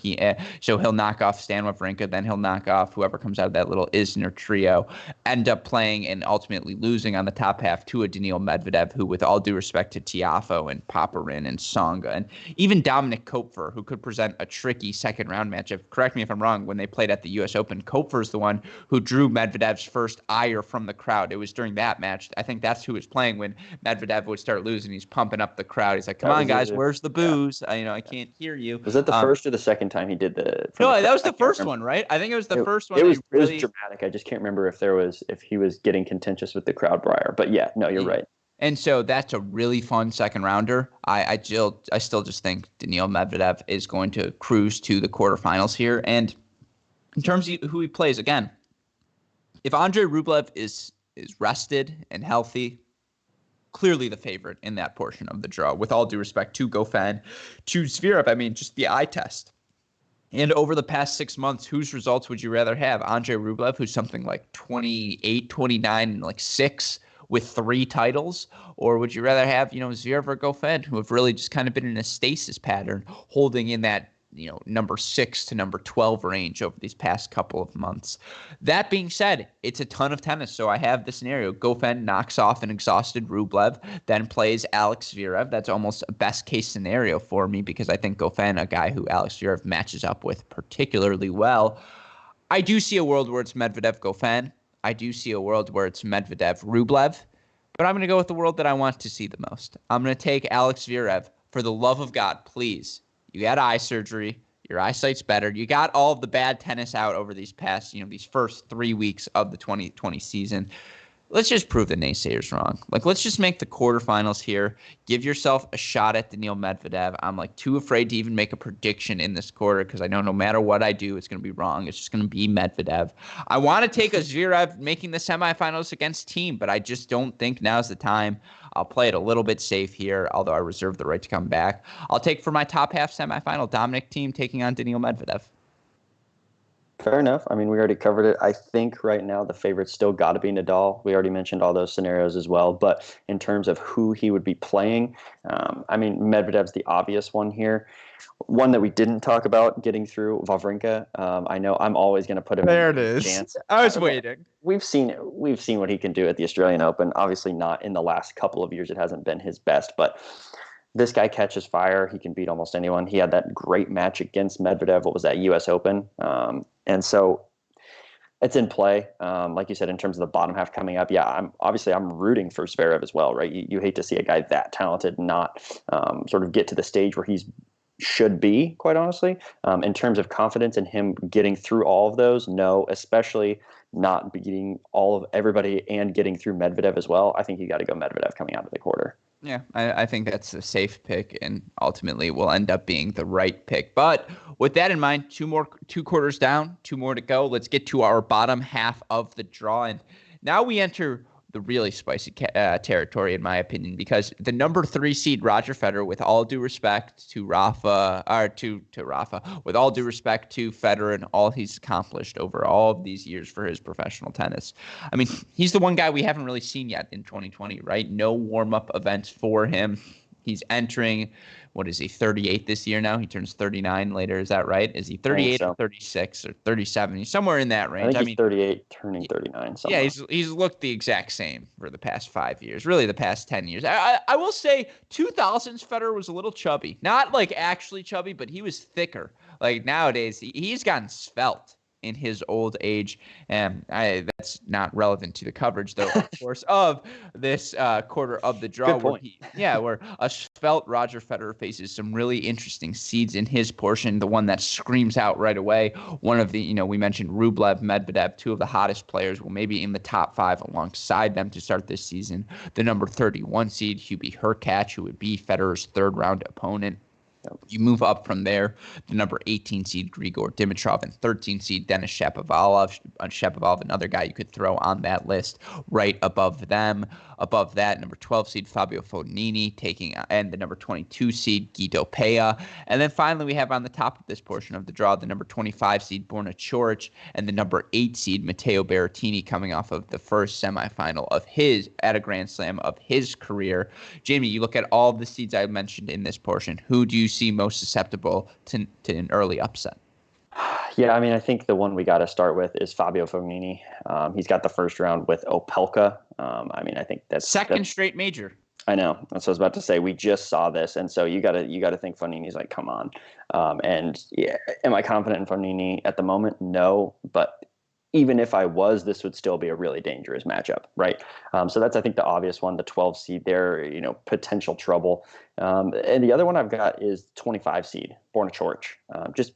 so he'll knock off Stan Wawrinka, then he'll knock off whoever comes out of that little Isner trio, end up playing and ultimately losing on the top half to a Daniil Medvedev, who, with all due respect to Tiafoe and Popyrin and Tsonga and even Dominic Koepfer, who could present a tricky second round matchup. Correct me if I'm wrong, when they played at the U.S. Open, Koepfer is the one who drew Medvedev's first ire from the crowd. It was during that match. I think that's who was playing when Medvedev would start losing. He's pumping up the crowd. He's like, come on, guys, where's the booze? Yeah. I can't hear you. Was that the first or the second time he did No, that was the first one, right? I think it was the first one. It was dramatic. I just can't remember if he was getting contentious with the crowd prior. But yeah, no, you're right. And so that's a really fun second rounder. I still just think Daniil Medvedev is going to cruise to the quarterfinals here. And in terms of who he plays, again, if Andrei Rublev is rested and healthy, clearly the favorite in that portion of the draw. With all due respect to Goffin, to Zverev, I mean, just the eye test. And over the past 6 months, whose results would you rather have? Andrei Rublev, who's something like 28, 29, and like 6 with 3 titles, or would you rather have, Zverev or Goffin, who have really just kind of been in a stasis pattern, holding in that, number 6 to number 12 range over these past couple of months? That being said, it's a ton of tennis. So I have the scenario. Goffin knocks off an exhausted Rublev, then plays Alex Zverev. That's almost a best case scenario for me because I think Goffin, a guy who Alex Zverev matches up with particularly well. I do see a world where it's Medvedev-Goffin. I do see a world where it's Medvedev-Rublev, but I'm going to go with the world that I want to see the most. I'm going to take Alex Zverev. For the love of God, please. You had eye surgery. Your eyesight's better. You got all of the bad tennis out over these past, these first 3 weeks of the 2020 season. Let's just prove the naysayers wrong. Let's just make the quarterfinals here. Give yourself a shot at Daniil Medvedev. I'm too afraid to even make a prediction in this quarter because I know no matter what I do, it's going to be wrong. It's just going to be Medvedev. I want to take a Zverev making the semifinals against Thiem, but I just don't think now's the time. I'll play it a little bit safe here, although I reserve the right to come back. I'll take for my top half semifinal Dominic Thiem taking on Daniil Medvedev. Fair enough. I mean, we already covered it. I think right now the favorite's still got to be Nadal. We already mentioned all those scenarios as well. But in terms of who he would be playing, I mean, Medvedev's the obvious one here. One that we didn't talk about getting through, Wawrinka. I know I'm always going to put him There in it is. chance. I was waiting. We've seen what he can do at the Australian Open. Obviously, not in the last couple of years. It hasn't been his best, but this guy catches fire. He can beat almost anyone. He had that great match against Medvedev. What was that, U.S. Open? And so it's in play. Like you said, in terms of the bottom half coming up, yeah, I'm rooting for Zverev as well, right? You hate to see a guy that talented not sort of get to the stage where he's should be, quite honestly. In terms of confidence in him getting through all of those, no, especially not beating all of everybody and getting through Medvedev as well. I think you got to go Medvedev coming out of the quarter. Yeah, I think that's a safe pick, and ultimately will end up being the right pick. But with that in mind, two quarters down, two more to go. Let's get to our bottom half of the draw, and now we enter the really spicy territory, in my opinion, because the number 3 seed Roger Federer, with all due respect to Rafa, with all due respect to Federer and all he's accomplished over all of these years for his professional tennis. I mean, he's the one guy we haven't really seen yet in 2020, right? No warm-up events for him. He's entering, what is he, 38 this year now? He turns 39 later. Is that right? Is he 38 or 36 or 37? He's somewhere in that range. I think he's 38, turning 39. Somewhere. Yeah, he's looked the exact same for the past 5 years, really the past 10 years. I will say 2000s Federer was a little chubby. Not like actually chubby, but he was thicker. Like nowadays, he's gotten svelte in his old age. And that's not relevant to the coverage, though, of course, of this quarter of the draw. Where a svelte Roger Federer faces some really interesting seeds in his portion. The one that screams out right away, one of the, we mentioned Rublev, Medvedev, two of the hottest players, will maybe in the top 5 alongside them to start this season. The number 31 seed, Hubie Hurkacz, who would be Federer's third-round opponent. You move up from there, the number 18 seed Grigor Dimitrov and 13 seed Denis Shapovalov. Shapovalov, another guy you could throw on that list right above them. Above that, number 12 seed Fabio Fognini and the number 22 seed Guido Pella. And then finally we have on the top of this portion of the draw, the number 25 seed Borna Coric and the number 8 seed Matteo Berrettini, coming off of the first semifinal at a Grand Slam of his career. Jamie, you look at all the seeds I mentioned in this portion. Who do you see most susceptible to an early upset? Yeah, I mean, I think the one we got to start with is Fabio Fognini. He's got the first round with Opelka. I mean, I think that's second straight major. I know. That's what I was about to say. We just saw this, and so you got to think Fognini's like, come on. And yeah, am I confident in Fognini at the moment? No, but even if I was, this would still be a really dangerous matchup, right? So that's, I think, the obvious one, the 12 seed there, potential trouble. And the other one I've got is 25 seed, Borna Coric.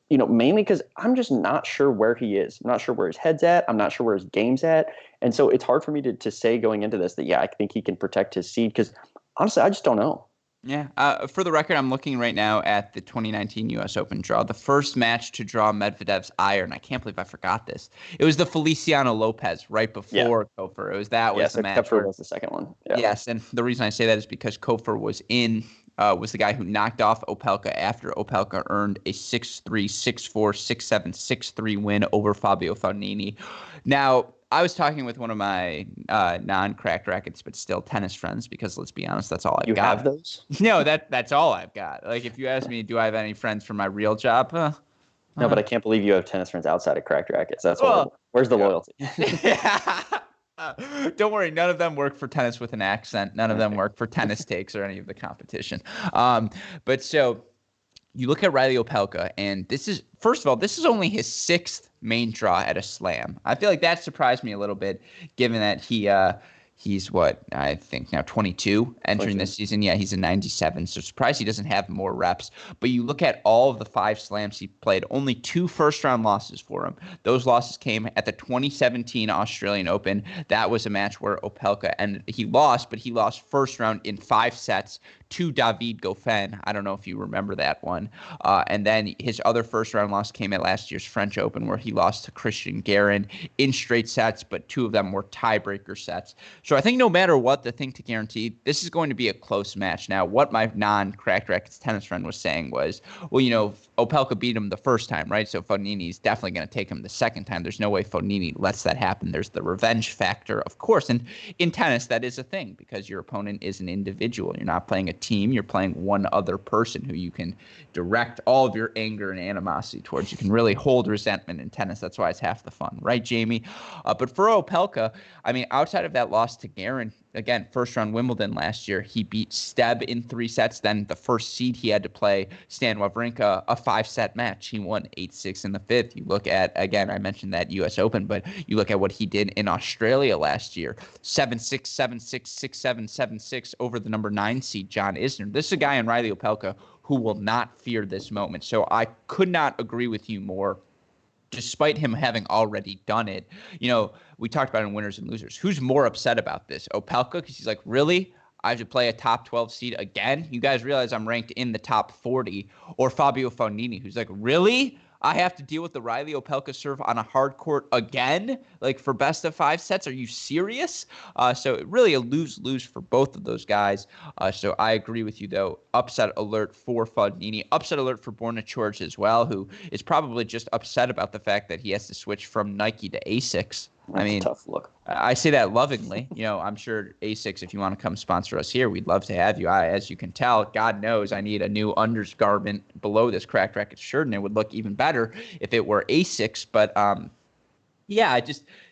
Mainly because I'm just not sure where he is. I'm not sure where his head's at. I'm not sure where his game's at. And so it's hard for me to say going into this that, yeah, I think he can protect his seed because, honestly, I just don't know. Yeah. For the record, I'm looking right now at the 2019 U.S. Open draw. The first match to draw Medvedev's iron. I can't believe I forgot this. It was the Feliciano Lopez right before Kofor. It was the match. Kofor was the second one. Yeah. Yes, and the reason I say that is because Kofor was the guy who knocked off Opelka after Opelka earned a 6-3, 6-4, 6-7, 6-3 win over Fabio Fognini. Now, I was talking with one of my non-cracked rackets, but still tennis friends, because let's be honest, that's all I've got. You have those? No, that's all I've got. Like, if you ask me, do I have any friends for my real job? No, but I can't believe you have tennis friends outside of cracked rackets. That's where's the loyalty? Don't worry, none of them work for Tennis with an Accent. None of them work for Tennis Takes or any of the competition. But so you look at Riley Opelka, and this is only his 6th main draw at a slam. I feel like that surprised me a little bit, given that he's I think now 22 entering this season. Yeah, he's a 97. So surprised he doesn't have more reps. But you look at all of the 5 slams he played, only 2 first-round losses for him. Those losses came at the 2017 Australian Open. That was a match where Opelka, and he lost, but he lost first round in 5 sets to David Goffin. I don't know if you remember that one. And then his other first-round loss came at last year's French Open, where he lost to Christian Guerin in straight sets, but 2 of them were tiebreaker sets. So So I think no matter what, the thing to guarantee, this is going to be a close match. Now, what my non-Cracked Rackets tennis friend was saying was, well, Opelka beat him the first time, right? So Fognini's definitely going to take him the second time. There's no way Fognini lets that happen. There's the revenge factor, of course. And in tennis, that is a thing because your opponent is an individual. You're not playing a team. You're playing one other person who you can direct all of your anger and animosity towards. You can really hold resentment in tennis. That's why it's half the fun, right, Jamie? But for Opelka, I mean, outside of that loss to Garin, again, first round Wimbledon last year, he beat Steb in 3 sets. Then the first seed he had to play, Stan Wawrinka, a 5-set match. He won 8-6 in the 5th. You look at, again, I mentioned that U.S. Open, but you look at what he did in Australia last year, 7-6, 7-6, 6-7, 7-6 over the number 9 seed, John Isner. This is a guy in Riley Opelka who will not fear this moment. So I could not agree with you more. Despite him having already done it, we talked about in winners and losers. Who's more upset about this? Opelka, because he's like, really? I should play a top 12 seed again? You guys realize I'm ranked in the top 40. Or Fabio Fognini, who's like, really? I have to deal with the Riley Opelka serve on a hard court again? Like for best of 5 sets? Are you serious? So really a lose-lose for both of those guys. So I agree with you, though. Upset alert for Fognini. Upset alert for Borna Coric as well, who is probably just upset about the fact that he has to switch from Nike to Asics. That's a tough look. I say that lovingly. I'm sure Asics, if you want to come sponsor us here, we'd love to have you. As you can tell, God knows I need a new undergarment below this Cracked Rackets shirt, and it would look even better if it were Asics. But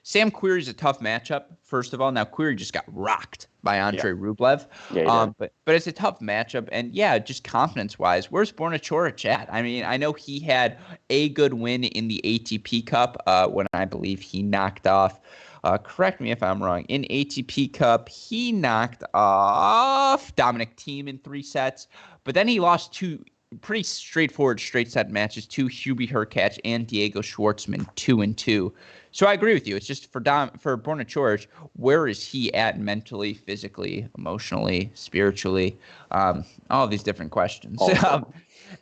Sam Querrey's a tough matchup, first of all. Now, Querrey just got rocked by Andrei Rublev. Yeah, but it's a tough matchup. And, just confidence-wise, where's Borna Coric at? I mean, I know he had a good win in the ATP Cup when I believe he knocked off correct me if I'm wrong. In ATP Cup, he knocked off Dominic Thiem in 3 sets, but then he lost 2 pretty straightforward straight set matches to Hubie Hurkacz and Diego Schwartzman 2-2. So I agree with you. It's just for Borna Coric, where is he at mentally, physically, emotionally, spiritually? All of these different questions.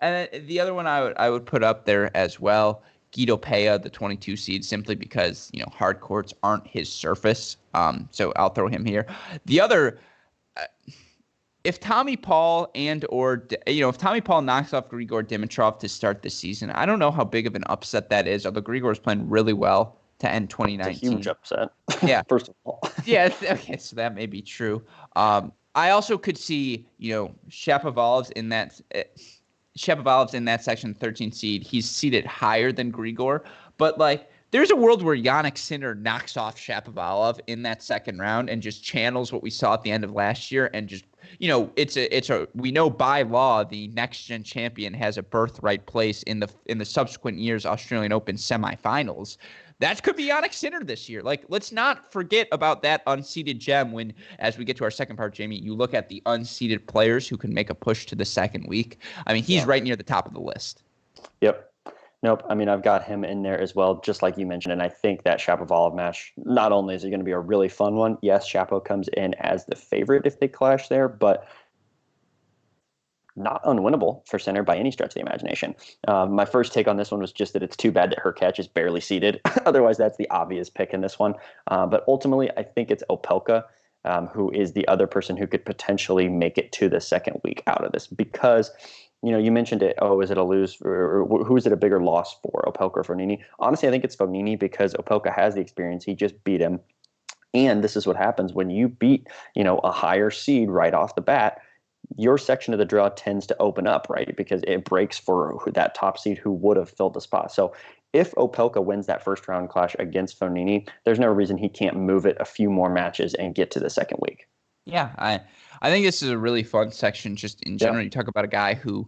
And the other one I would put up there as well, Guido Pella, the 22 seed, simply because hard courts aren't his surface. So I'll throw him here. The other. If Tommy Paul if Tommy Paul knocks off Grigor Dimitrov to start the season, I don't know how big of an upset that is, although Grigor is playing really well to end 2019. It's a huge upset. Yeah. First of all. Yeah. Okay. So that may be true. I also could see, Shapovalov's in that section 13 seed. He's seated higher than Grigor, but there's a world where Yannick Sinner knocks off Shapovalov in that second round and just channels what we saw at the end of last year and just, we know by law the next gen champion has a birthright place in the subsequent years Australian Open semifinals. That could be Yannick Sinner this year. Let's not forget about that unseeded gem when, as we get to our second part, Jamie, you look at the unseeded players who can make a push to the second week. I mean, he's right near the top of the list. Yep. Nope. I mean, I've got him in there as well, just like you mentioned. And I think that Shapovalov match, not only is it going to be a really fun one, yes, Shapo comes in as the favorite if they clash there, but not unwinnable for Sinner by any stretch of the imagination. My first take on this one was just that it's too bad that Hurkacz is barely seeded. Otherwise, that's the obvious pick in this one. But ultimately, I think it's Opelka who is the other person who could potentially make it to the second week out of this because – you mentioned it. Oh, is it a lose or who is it a bigger loss for, Opelka or Fognini? Honestly, I think it's Fognini because Opelka has the experience. He just beat him. And this is what happens when you beat, a higher seed right off the bat. Your section of the draw tends to open up, right? Because it breaks for that top seed who would have filled the spot. So if Opelka wins that first round clash against Fognini, there's no reason he can't move it a few more matches and get to the second week. Yeah, I think this is a really fun section just in general. You talk about a guy who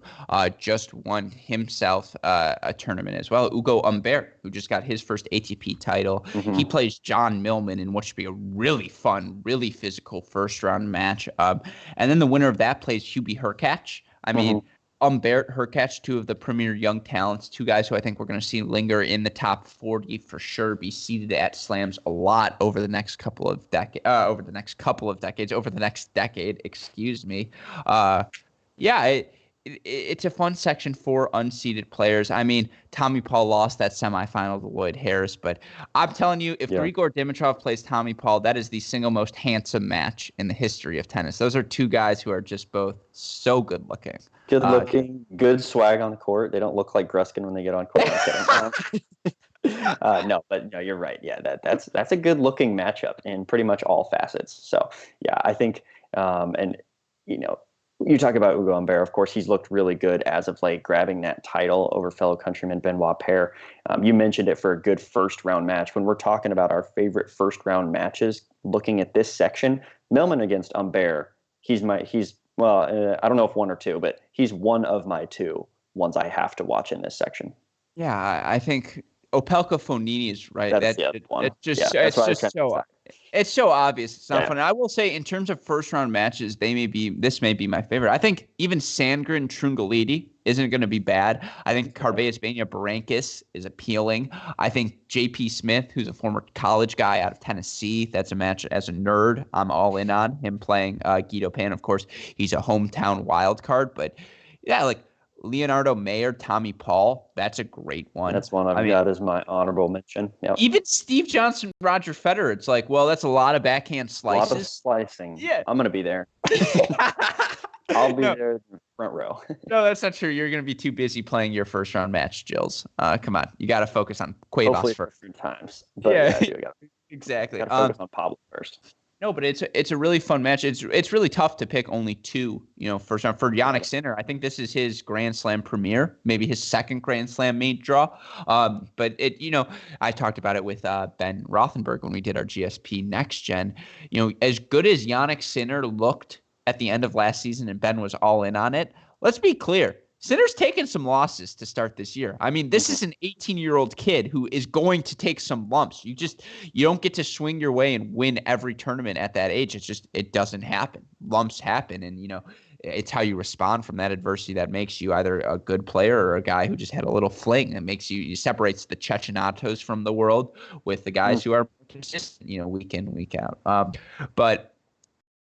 just won himself a tournament as well, Ugo Humbert, who just got his first ATP title. Mm-hmm. He plays John Millman in what should be a really fun, really physical first-round match. And then the winner of that plays Hubie Hurkacz. I mean, Humbert, Hurkacz, 2 of the premier young talents, 2 guys who I think we're going to see linger in the top 40 for sure, be seated at slams a lot over the next decade, excuse me. it's a fun section for unseeded players. I mean, Tommy Paul lost that semifinal to Lloyd Harris, but I'm telling you, if Grigor Dimitrov plays Tommy Paul, that is the single most handsome match in the history of tennis. Those are two guys who are just both so good looking. Good looking, good swag on the court. They don't look like Gruskin when they get on court. No, but no, you're right. Yeah, that's a good looking matchup in pretty much all facets. So yeah, I think, and you talk about Ugo Humbert. Of course, he's looked really good as of late, grabbing that title over fellow countryman Benoit Paire. You mentioned it for a good first round match. When we're talking about our favorite first round matches, looking at this section, Millman against Humbert, I don't know if one or two, but he's one of my two ones I have to watch in this section. Yeah, I think Opelka Fonini is right. That's the other one. It's so obvious. It's not funny. I will say, in terms of first round matches, this may be my favorite. I think even Sandgren Trungaliti isn't going to be bad. I think Carbeas Bania Barankis is appealing. I think J.P. Smith, who's a former college guy out of Tennessee, that's a match as a nerd I'm all in on. Him playing Guido Pan. Of course, he's a hometown wild card, but yeah, like Leonardo Mayer, Tommy Paul, that's a great one. That's one I've got as my honorable mention. Yep. Even Steve Johnson, Roger Federer, it's like, well, that's a lot of backhand slices. A lot of slicing. Yeah. I'm going to be there. I'll be there in the front row. No, that's not true. You're going to be too busy playing your first round match, Jills. Come on. You got to focus on Cuevas first. A few times. But exactly. Got to focus on Pablo first. No, but it's a really fun match. It's really tough to pick only two, first round. For Jannik Sinner, I think this is his Grand Slam premiere, maybe his second Grand Slam main draw. But I talked about it with Ben Rothenberg when we did our GSP Next Gen. As good as Jannik Sinner looked at the end of last season, and Ben was all in on it. Let's be clear. Sinner's taken some losses to start this year. I mean, this is an 18-year-old kid who is going to take some lumps. You don't get to swing your way and win every tournament at that age. It doesn't happen. Lumps happen, and it's how you respond from that adversity that makes you either a good player or a guy who just had a little fling that makes you separates the Chechenatos from the world with the guys who are consistent, week in, week out. But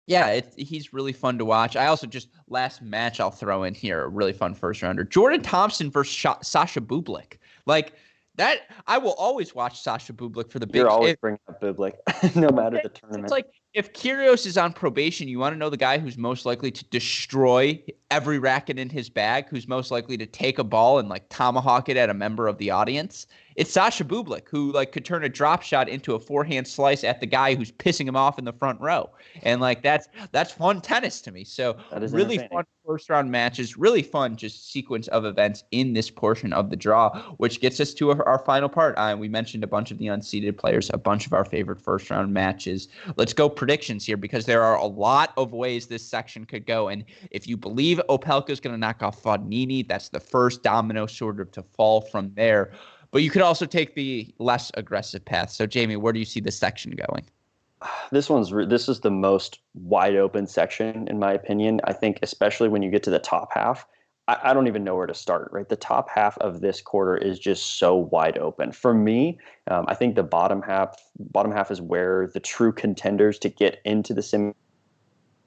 yeah, he's really fun to watch. I also last match I'll throw in here, a really fun first rounder. Jordan Thompson versus Sasha Bublik. Like that, I will always watch Sasha Bublik for the big. You're always bringing up Bublik, no matter the tournament. It's like if Kyrgios is on probation, you want to know the guy who's most likely to destroy every racket in his bag, who's most likely to take a ball and like tomahawk it at a member of the audience. It's Sasha Bublik, who could turn a drop shot into a forehand slice at the guy who's pissing him off in the front row. And that's fun tennis to me. So really fun first round matches, really fun just sequence of events in this portion of the draw, which gets us to our final part. We mentioned a bunch of the unseeded players, a bunch of our favorite first round matches. Let's go predictions here, because there are a lot of ways this section could go. And if you believe Opelka is going to knock off Fognini, that's the first domino sort of to fall from there. But you could also take the less aggressive path. So, Jamie, where do you see this section going? This is the most wide open section, in my opinion. I think especially when you get to the top half, I don't even know where to start, right? The top half of this quarter is just so wide open. For me, I think the bottom half is where the true contenders to get into the semi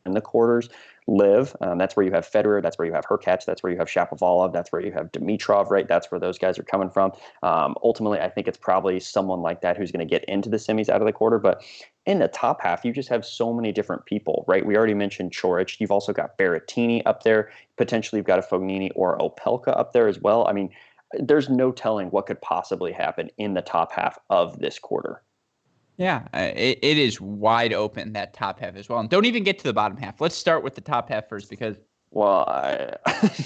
and the quarters live. That's where you have Federer. That's where you have Hurkacz. That's where you have Shapovalov. That's where you have Dimitrov, right? That's where those guys are coming from. Ultimately, I think it's probably someone like that who's going to get into the semis out of the quarter. But in the top half, you just have so many different people, right? We already mentioned Coric. You've also got Berrettini up there. Potentially, you've got a Fognini or Opelka up there as well. I mean, there's no telling what could possibly happen in the top half of this quarter. Yeah, it is wide open, that top half as well. And don't even get to the bottom half. Let's start with the top half first, because... Well,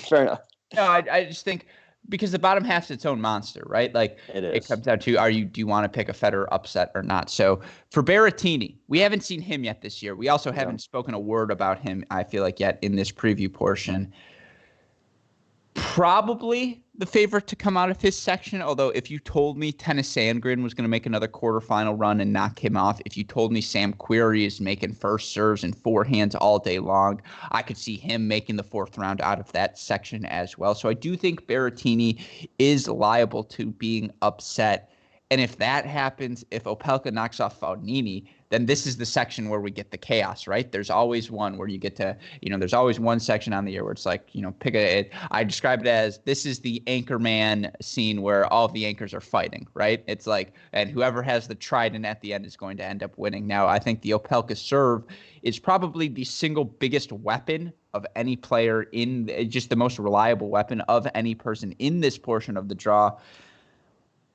fair enough. No, I just think because the bottom half's its own monster, right? Like it is. It comes down to do you want to pick a Federer upset or not? So for Berrettini, we haven't seen him yet this year. We also haven't spoken a word about him, I feel like, yet in this preview portion. Probably the favorite to come out of his section, although if you told me Tennis Sandgren was going to make another quarterfinal run and knock him off, if you told me Sam Querrey is making first serves and forehands all day long, I could see him making the fourth round out of that section as well. So I do think Berrettini is liable to being upset. And if that happens, if Opelka knocks off Fognini, then this is the section where we get the chaos, right? There's always one where you get to, there's always one section on the year where it's like, I describe it as this is the Anchorman scene where all of the anchors are fighting, right? It's like, and whoever has the trident at the end is going to end up winning. Now, I think the Opelka serve is probably the single biggest weapon of any player just the most reliable weapon of any person in this portion of the draw.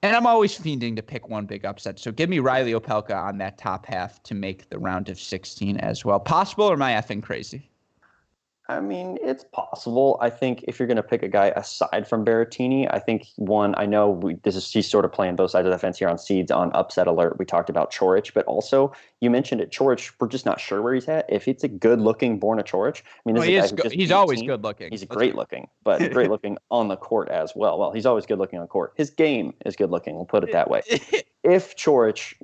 And I'm always fiending to pick one big upset. So give me Riley Opelka on that top half to make the round of 16 as well. Possible, or am I effing crazy? I mean, it's possible. I think if you're going to pick a guy aside from Berrettini, I think I know he's sort of playing both sides of the fence here on seeds on upset alert. We talked about Coric, but also you mentioned it, Coric, we're just not sure where he's at. If it's a good looking Borna Coric, I mean, this is a guy he's always good looking. He's great looking, but great looking on the court as well. Well, he's always good looking on court. His game is good looking. We'll put it that way. If Coric,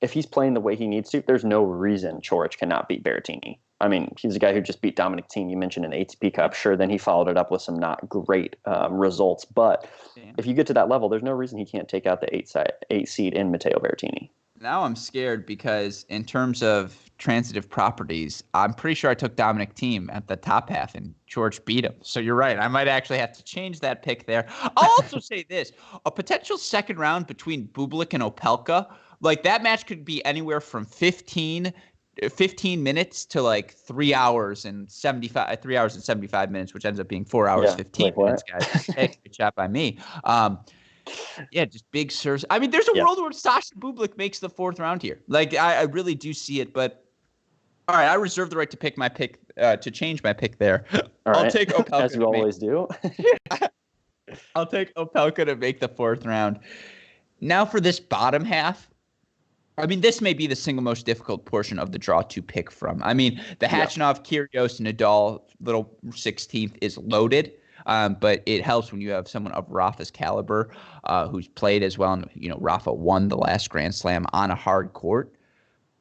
if he's playing the way he needs to, there's no reason Coric cannot beat Berrettini. I mean, he's a guy who just beat Dominic Thiem, you mentioned, in the ATP Cup. Sure, then he followed it up with some not great results. But if you get to that level, there's no reason he can't take out the eight seed in Matteo Berrettini. Now I'm scared because in terms of transitive properties, I'm pretty sure I took Dominic Thiem at the top half and George beat him. So you're right. I might actually have to change that pick there. I'll also say this. A potential second round between Bublik and Opelka, like that match could be anywhere from 15 minutes to like 3 hours and 75 minutes, which ends up being 4 hours, 15 minutes, guys. Hey, good job by me. Just big serves. I mean, there's a world where Sasha Bublik makes the fourth round here. Like, I really do see it, but all right, I reserve the right to change my pick there. I'll take Opelka. As you always do. I'll take Opelka to make the fourth round. Now for this bottom half, I mean, this may be the single most difficult portion of the draw to pick from. I mean, the Khachanov, Kyrgios, Nadal, little 16th is loaded, but it helps when you have someone of Rafa's caliber who's played as well. And, Rafa won the last Grand Slam on a hard court.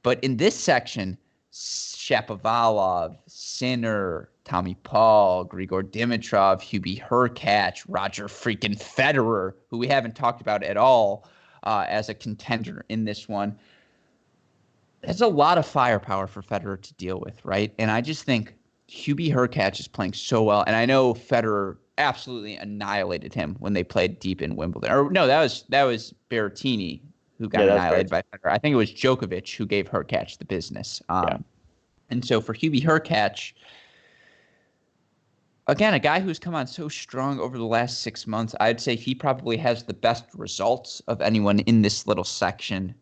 But in this section, Shapovalov, Sinner, Tommy Paul, Grigor Dimitrov, Hubie Hurkacz, Roger freaking Federer, who we haven't talked about at all, as a contender in this one. There's a lot of firepower for Federer to deal with, right? And I just think Hubie Hurkacz is playing so well. And I know Federer absolutely annihilated him when they played deep in Wimbledon. Or no, that was Berrettini who got annihilated by Federer. I think it was Djokovic who gave Hurkacz the business. And so for Hubie Hurkacz, again, a guy who's come on so strong over the last 6 months, I'd say he probably has the best results of anyone in this little section.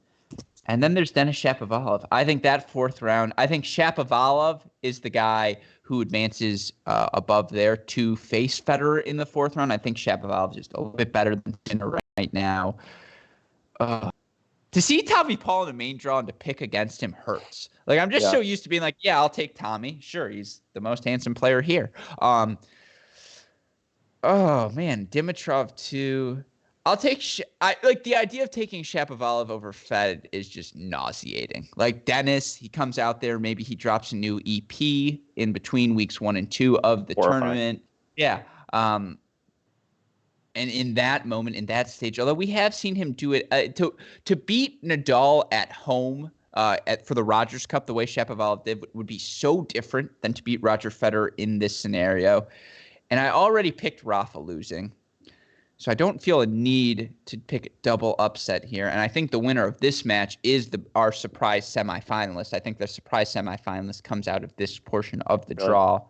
And then there's Denis Shapovalov. I think that fourth round, I think Shapovalov is the guy who advances above there to face Federer in the fourth round. I think Shapovalov is just a little bit better than Sinner right now. To see Tommy Paul in the main draw and to pick against him hurts. Like, I'm just so used to being like, yeah, I'll take Tommy. Sure, he's the most handsome player here. Oh, man, Dimitrov too. I'll take the idea of taking Shapovalov over Fed is just nauseating. Like Dennis, he comes out there, maybe he drops a new EP in between weeks 1 and 2 of the tournament. Yeah. And in that moment, in that stage, although we have seen him do it to beat Nadal at home for the Rogers Cup, the way Shapovalov did would be so different than to beat Roger Federer in this scenario. And I already picked Rafa losing, so I don't feel a need to pick a double upset here. And I think the winner of this match is our surprise semifinalist. I think the surprise semifinalist comes out of this portion of the draw.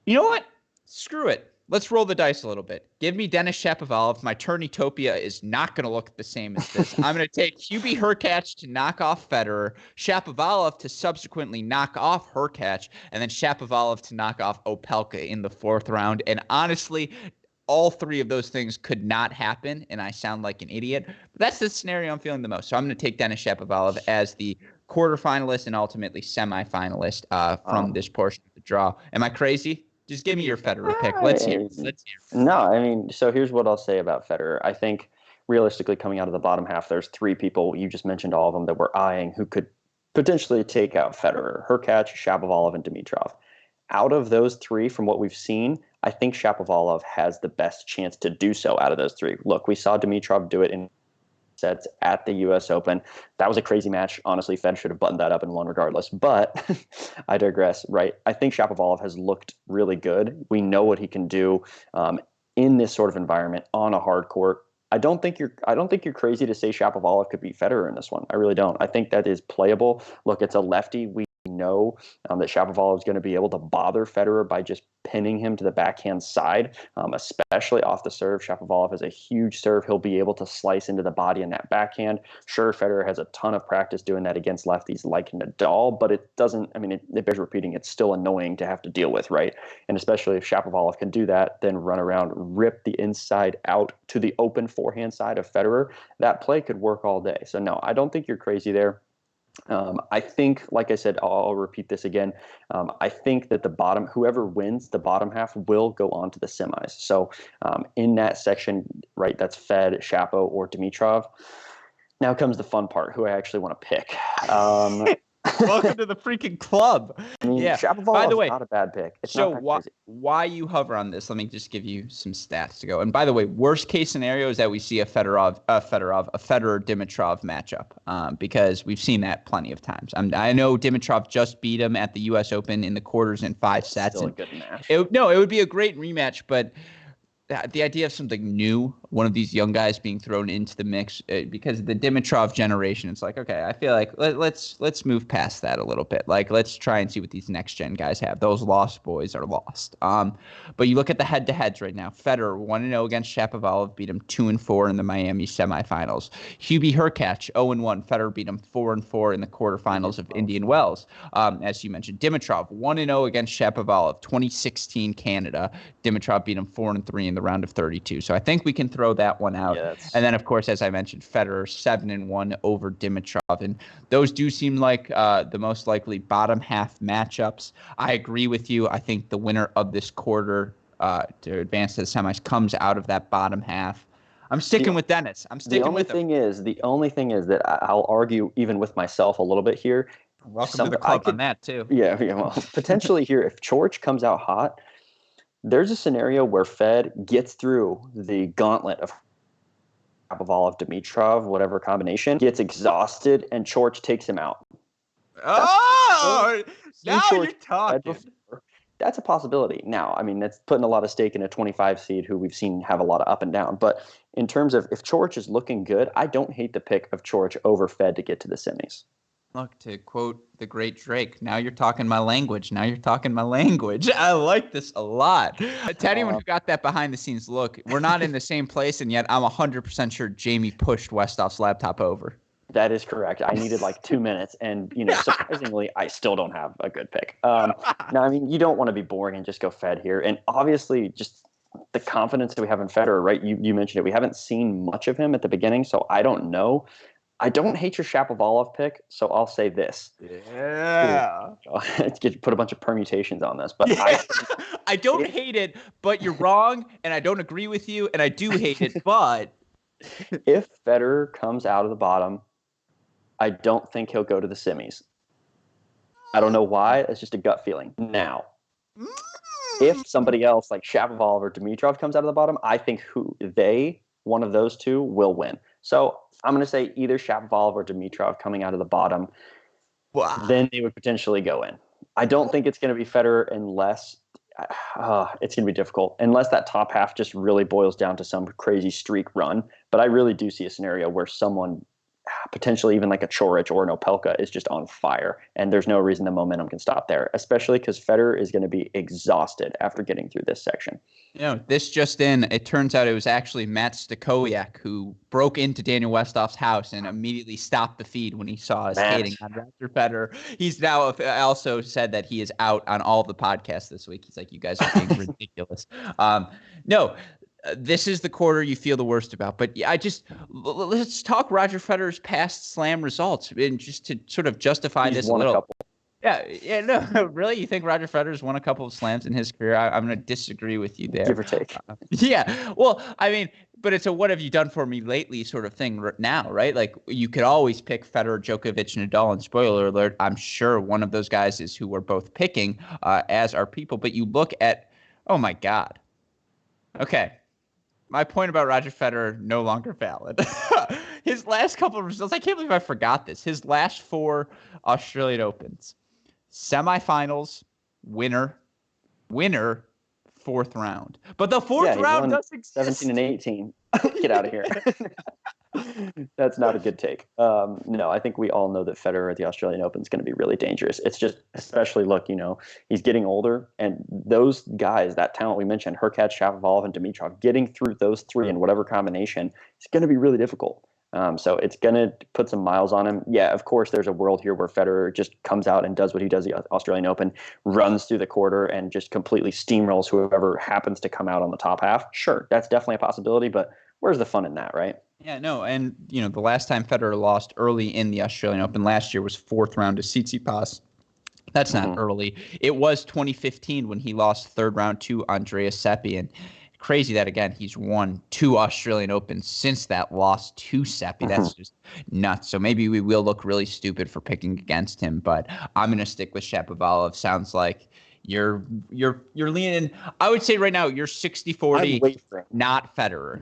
You know what? Screw it. Let's roll the dice a little bit. Give me Denis Shapovalov. My Turnitopia is not going to look the same as this. I'm going to take Hubie Hurkacz to knock off Federer, Shapovalov to subsequently knock off Hurkacz, and then Shapovalov to knock off Opelka in the fourth round. And honestly, all three of those things could not happen, and I sound like an idiot. But that's the scenario I'm feeling the most. So I'm going to take Denis Shapovalov as the quarterfinalist and ultimately semifinalist from this portion of the draw. Am I crazy? Just give me your Federer pick. Let's hear. No, I mean, so here's what I'll say about Federer. I think realistically coming out of the bottom half, there's 3 people, you just mentioned all of them, that we're eyeing who could potentially take out Federer: Hurkacz, Shapovalov, and Dimitrov. Out of those 3, from what we've seen, I think Shapovalov has the best chance to do so out of those three. Look, we saw Dimitrov do it in sets at the U.S. Open. That was a crazy match. Honestly, Fed should have buttoned that up and won regardless. But I digress, right? I think Shapovalov has looked really good. We know what he can do in this sort of environment on a hard court. I don't think you're crazy to say Shapovalov could beat Federer in this one. I really don't. I think that is playable. Look, it's a lefty. We know that Shapovalov is going to be able to bother Federer by just pinning him to the backhand side, especially off the serve. Shapovalov has a huge serve. He'll be able to slice into the body in that backhand. Sure, Federer has a ton of practice doing that against lefties like Nadal, but it doesn't, I mean, it bears repeating. It's still annoying to have to deal with, right? And especially if Shapovalov can do that, then run around, rip the inside out to the open forehand side of Federer, that play could work all day. So no, I don't think you're crazy there. I think, like I said, I'll repeat this again. I think that whoever wins the bottom half will go on to the semis. So in that section, right, that's Fed, Shapo, or Dimitrov. Now comes the fun part, who I actually want to pick. Welcome to the freaking club. I mean, yeah. Shapovalov by the way, not a bad pick. It's so why you hover on this? Let me just give you some stats to go. And by the way, worst case scenario is that we see a Federer Dimitrov matchup because we've seen that plenty of times. I know Dimitrov just beat him at the U.S. Open in the quarters in 5 sets. Still a good match. It would be a great rematch, but the idea of something new, one of these young guys being thrown into the mix, because the Dimitrov generation, it's like, okay, I feel like let's move past that a little bit. Like, let's try and see what these next gen guys have. Those lost boys are lost. But you look at the head-to-heads right now. Federer 1-0 against Shapovalov, beat him 2-4 in the Miami semifinals. Hubie Hurkacz 0-1. Federer beat him 4-4 in the quarterfinals of Indian Wells. As you mentioned, Dimitrov 1-0 against Shapovalov, 2016 Canada. Dimitrov beat him 4-3 in the round of 32. So I think we can throw that one out. Yes. And then, of course, as I mentioned, Federer 7-1 over Dimitrov. And those do seem like the most likely bottom half matchups. I agree with you. I think the winner of this quarter to advance to the semis comes out of that bottom half. I'm sticking with Dennis. I'm sticking with him. The only thing is that I'll argue even with myself a little bit here. Welcome to the club on that, too. Yeah, well, potentially here, if Coric comes out hot, there's a scenario where Fed gets through the gauntlet of Shapovalov, Dimitrov, whatever combination, gets exhausted, and Coric takes him out. Now you're talking. That's a possibility. Now, I mean, that's putting a lot of stake in a 25 seed who we've seen have a lot of up and down. But in terms of if Coric is looking good, I don't hate the pick of Coric over Fed to get to the semis. Look, to quote the great Drake, now you're talking my language. Now you're talking my language. I like this a lot. To anyone who got that behind the scenes look, we're not in the same place, and yet I'm 100% sure Jamie pushed Westhoff's laptop over. That is correct. I needed like 2 minutes, and surprisingly, I still don't have a good pick. Now, I mean, you don't want to be boring and just go Fed here, and obviously, just the confidence that we have in Federer, right? You mentioned it. We haven't seen much of him at the beginning, so I don't know. I don't hate your Shapovalov pick, so I'll say this. Yeah. Put a bunch of permutations on this, but yeah. I don't hate it, but you're wrong, and I don't agree with you, and I do hate it, but if Federer comes out of the bottom, I don't think he'll go to the semis. I don't know why. It's just a gut feeling. Now, if somebody else like Shapovalov or Dimitrov comes out of the bottom, I think one of those two will win. So I'm going to say either Shapovalov or Dimitrov coming out of the bottom. Wow. Then they would potentially go in. I don't think it's going to be Federer unless it's going to be difficult, unless that top half just really boils down to some crazy streak run. But I really do see a scenario where someone, potentially even like a Coric or an Opelka, is just on fire, and there's no reason the momentum can stop there, especially because Federer is going to be exhausted after getting through this section. This just in, it turns out it was actually Matt Stakowiak who broke into Daniel Westhoff's house and immediately stopped the feed when he saw us hating on Roger Federer. He's now also said that he is out on all the podcasts this week. He's like, you guys are being ridiculous. No. This is the quarter you feel the worst about, but let's talk Roger Federer's past Slam results, and just to sort of justify this a little. No, really? You think Roger Federer's won a couple of slams in his career? I'm going to disagree with you there. Give or take. Well, I mean, but it's a what have you done for me lately sort of thing now, right? Like, you could always pick Federer, Djokovic, Nadal, and spoiler alert, I'm sure one of those guys is who we're both picking as our people. But you look at Oh my God. Okay. My point about Roger Federer no longer valid. His last couple of results, I can't believe I forgot this. His last 4 Australian Opens, semifinals, winner, 4th round. But the 4th He round won does 17 exist. and 18. Get out of here. That's not a good take. No, I think we all know that Federer at the Australian Open is going to be really dangerous. It's just, especially look, he's getting older, and those guys, that talent we mentioned, Hurkacz, Shapovalov, and Dimitrov, getting through those 3 in whatever combination is going to be really difficult. So it's going to put some miles on him. Yeah, of course, there's a world here where Federer just comes out and does what he does at the Australian Open, runs through the quarter, and just completely steamrolls whoever happens to come out on the top half. Sure, that's definitely a possibility, but where's the fun in that, right? Yeah, no, and the last time Federer lost early in the Australian Open last year was 4th round to Tsitsipas. That's not early. It was 2015 when he lost 3rd round to Andreas Seppi, and crazy that, again, he's won 2 Australian Opens since that loss to Seppi. That's just nuts. So maybe we will look really stupid for picking against him, but I'm going to stick with Shapovalov. Sounds like you're leaning. I would say right now you're 60-40, not Federer.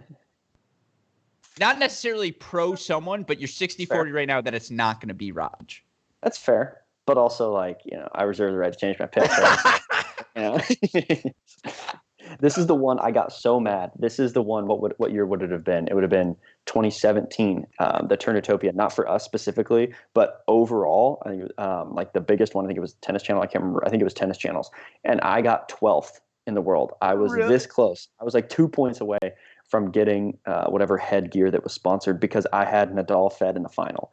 Not necessarily pro someone, but you're 60-40 right now that it's not going to be Raj. That's fair. But also, I reserve the right to change my pick. This is the one I got so mad. This is the one. What year would it have been? It would have been 2017. The Turnitopia, not for us specifically, but overall. I think the biggest one. I think it was Tennis Channel. I can't remember. I think it was Tennis Channels, and I got 12th in the world. I was this close. I was like 2 points away from getting whatever headgear that was sponsored because I had Nadal Fed in the final,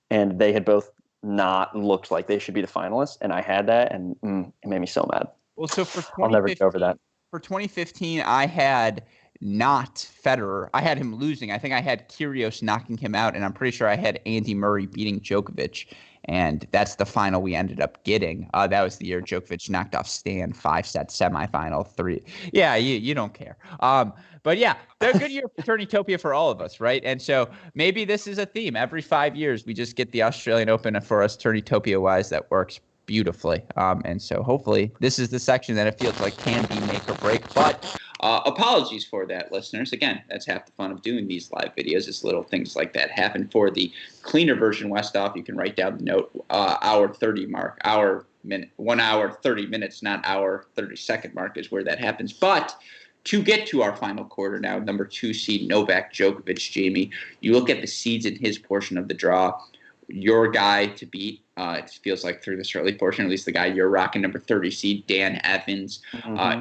and they had both not looked like they should be the finalists, and I had that, and it made me so mad. Well, so I'll never get over that. For 2015, I had not Federer. I had him losing. I think I had Kyrgios knocking him out, and I'm pretty sure I had Andy Murray beating Djokovic, and that's the final we ended up getting. That was the year Djokovic knocked off Stan 5-set semifinal 3. Yeah, you don't care. But yeah, they're a good year for Turnitopia for all of us, right? And so maybe this is a theme. Every 5 years, we just get the Australian Open for us Turnitopia-wise that works beautifully. And so hopefully this is the section that it feels like can be make or break. But apologies for that, listeners. Again, that's half the fun of doing these live videos. It's little things like that happen. For the cleaner version, Westhoff, you can write down the note, hour 30 mark, 1 hour 30 minutes, not hour 30-second mark is where that happens. But to get to our final quarter now, number 2 seed Novak Djokovic, Jamie, you look at the seeds in his portion of the draw. Your guy to beat, it feels like through this early portion, at least the guy you're rocking, number 30 seed, Dan Evans,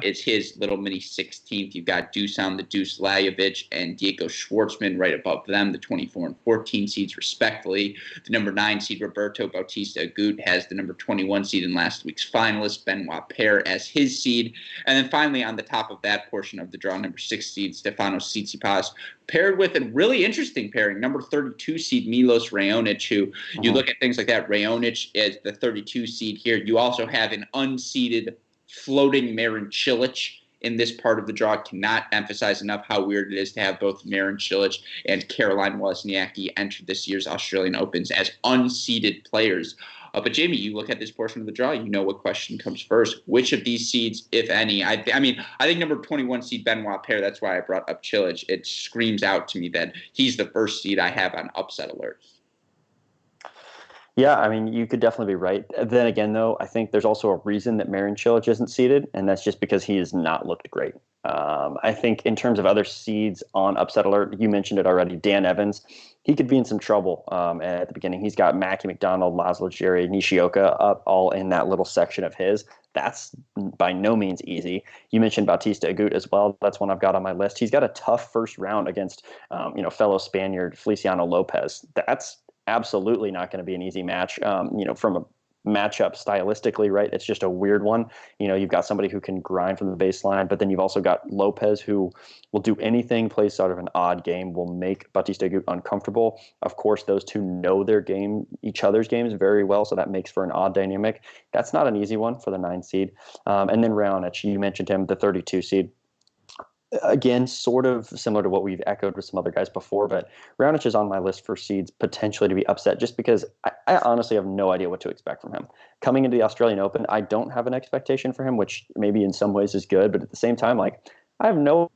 is his little mini 16th. You've got Dusan, the Deuce Lajovic, and Diego Schwartzman right above them, the 24 and 14 seeds respectively. The number 9 seed, Roberto Bautista Agut, has the number 21 seed in last week's finalist, Benoit Paire, as his seed. And then finally, on the top of that portion of the draw, number 6 seed, Stefanos Tsitsipas, paired with a really interesting pairing, number 32 seed Milos Raonic, who you look at things like that. Raonic is the 32 seed here. You also have an unseeded floating Marin Cilic in this part of the draw. Cannot emphasize enough how weird it is to have both Marin Cilic and Caroline Wozniacki enter this year's Australian Opens as unseeded players. But Jamie, you look at this portion of the draw, you know what question comes first. Which of these seeds, if any, I think number 21 seed Benoit Paire, that's why I brought up Cilic. It screams out to me that he's the first seed I have on upset alert. Yeah, I mean, you could definitely be right. Then again, though, I think there's also a reason that Marin Cilic isn't seeded, and that's just because he has not looked great. I think in terms of other seeds on upset alert, you mentioned it already, Dan Evans, he could be in some trouble at the beginning. He's got Mackie McDonald, Laszlo Djere, Nishioka up all in that little section of his. That's by no means easy. You mentioned Bautista Agut as well. That's one I've got on my list. He's got a tough first round against fellow Spaniard Feliciano Lopez. That's absolutely not going to be an easy match. From a matchup stylistically, right? It's just a weird one. You've got somebody who can grind from the baseline, but then you've also got Lopez who will do anything, play sort of an odd game, will make Bautista Agut uncomfortable. Of course, those two know their game, each other's games very well, so that makes for an odd dynamic. That's not an easy one for the 9 seed. And then Raonic, you mentioned him, the 32 seed. again, sort of similar to what we've echoed with some other guys before, but Raonic is on my list for seeds potentially to be upset just because I honestly have no idea what to expect from him. Coming into the Australian Open, I don't have an expectation for him, which maybe in some ways is good, but at the same time, like, I have no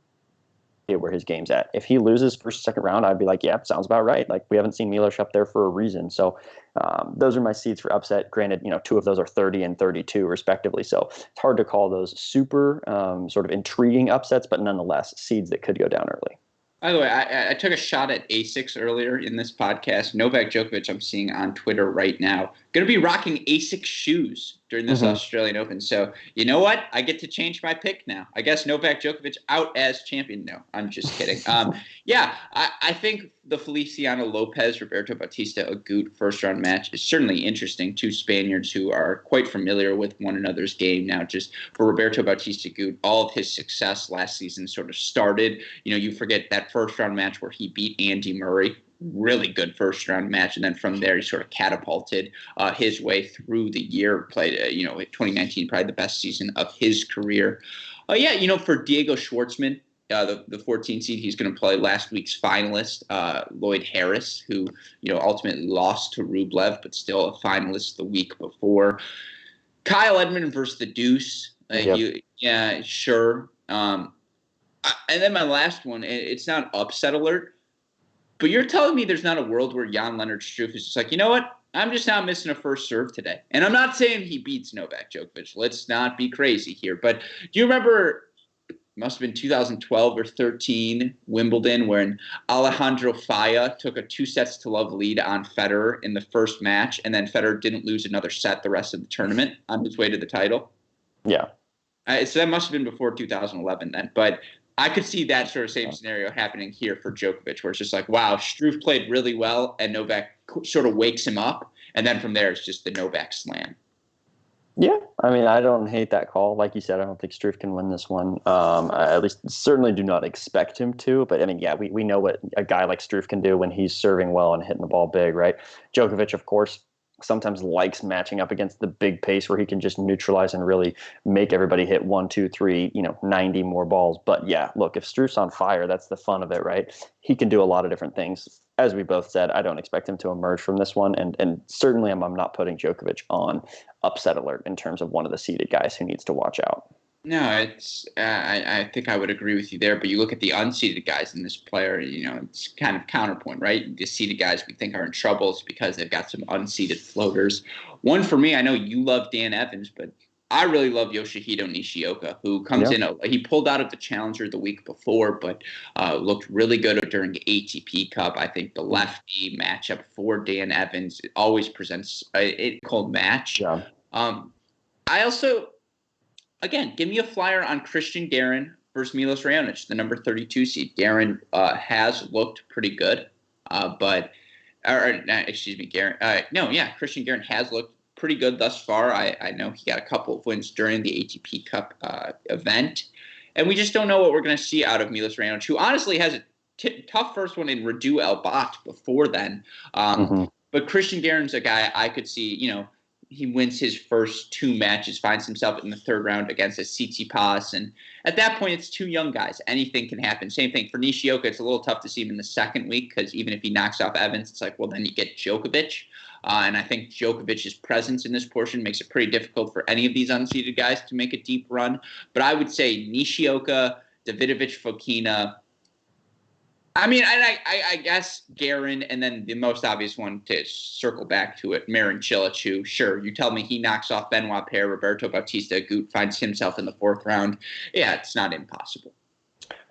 where his game's at. If he loses first, second round, I'd be like, yeah, sounds about right. Like, we haven't seen Milos up there for a reason. So those are my seeds for upset. Granted, two of those are 30 and 32 respectively. So it's hard to call those super sort of intriguing upsets, but nonetheless, seeds that could go down early. By the way, I took a shot at ASICs earlier in this podcast. Novak Djokovic, I'm seeing on Twitter right now, going to be rocking ASIC shoes during this Australian Open. So you know what? I get to change my pick now. I guess Novak Djokovic out as champion. No, I'm just kidding. I think the Feliciano Lopez-Roberto Bautista Agut first-round match is certainly interesting. Two Spaniards who are quite familiar with one another's game now. Just for Roberto Bautista Agut, all of his success last season sort of started. You forget that first-round match where he beat Andy Murray. Really good first-round match, and then from there he sort of catapulted his way through the year. Played, 2019 probably the best season of his career. For Diego Schwartzman, the 14 seed, he's going to play last week's finalist, Lloyd Harris, who ultimately lost to Rublev, but still a finalist the week before. Kyle Edmund versus the Deuce. Sure. And then my last one, it's not upset alert. But you're telling me there's not a world where Jan-Lennard Struff is just like, you know what? I'm just not missing a first serve today. And I'm not saying he beats Novak Djokovic. Let's not be crazy here. But do you remember, it must have been 2012 or 13, Wimbledon, when Alejandro Falla took a 2-0 lead on Federer in the first match, and then Federer didn't lose another set the rest of the tournament on his way to the title? Yeah. So that must have been before 2011 then. But I could see that sort of same scenario happening here for Djokovic, where it's just like, wow, Struff played really well, and Novak sort of wakes him up, and then from there it's just the Novak slam. Yeah, I mean, I don't hate that call. Like you said, I don't think Struff can win this one. I at least certainly do not expect him to. But, I mean, yeah, we know what a guy like Struff can do when he's serving well and hitting the ball big, right? Djokovic, of course, sometimes likes matching up against the big pace where he can just neutralize and really make everybody hit 1, 2, 3, 90 more balls. But yeah, look, if Struff's on fire, that's the fun of it, right? He can do a lot of different things. As we both said, I don't expect him to emerge from this one. And certainly I'm not putting Djokovic on upset alert in terms of one of the seeded guys who needs to watch out. No, it's. I think I would agree with you there. But you look at the unseeded guys in this player, it's kind of counterpoint, right? The seeded guys we think are in trouble is because they've got some unseeded floaters. One for me, I know you love Dan Evans, but I really love Yoshihito Nishioka, who comes in. He pulled out of the Challenger the week before, but looked really good during the ATP Cup. I think the lefty matchup for Dan Evans always presents a cold match. Yeah. I also. Again, give me a flyer on Christian Garin versus Milos Raonic, the number 32 seed. Garin has looked pretty good, Garin. Christian Garin has looked pretty good thus far. I know he got a couple of wins during the ATP Cup event, and we just don't know what we're going to see out of Milos Raonic, who honestly has a tough first one in Radu El-Bat before then. But Christian Garin's a guy I could see, he wins his first 2 matches, finds himself in the third round against a Tsitsipas. And at that point, it's 2 young guys. Anything can happen. Same thing for Nishioka. It's a little tough to see him in the second week because even if he knocks off Evans, it's like, well, then you get Djokovic. And I think Djokovic's presence in this portion makes it pretty difficult for any of these unseeded guys to make a deep run. But I would say Nishioka, Davidovich Fokina. I mean, I guess Garin, and then the most obvious one to circle back to it, Marin Cilic, who, sure, you tell me he knocks off Benoit Paire, Roberto Bautista Agut, finds himself in the 4th round. Yeah, it's not impossible.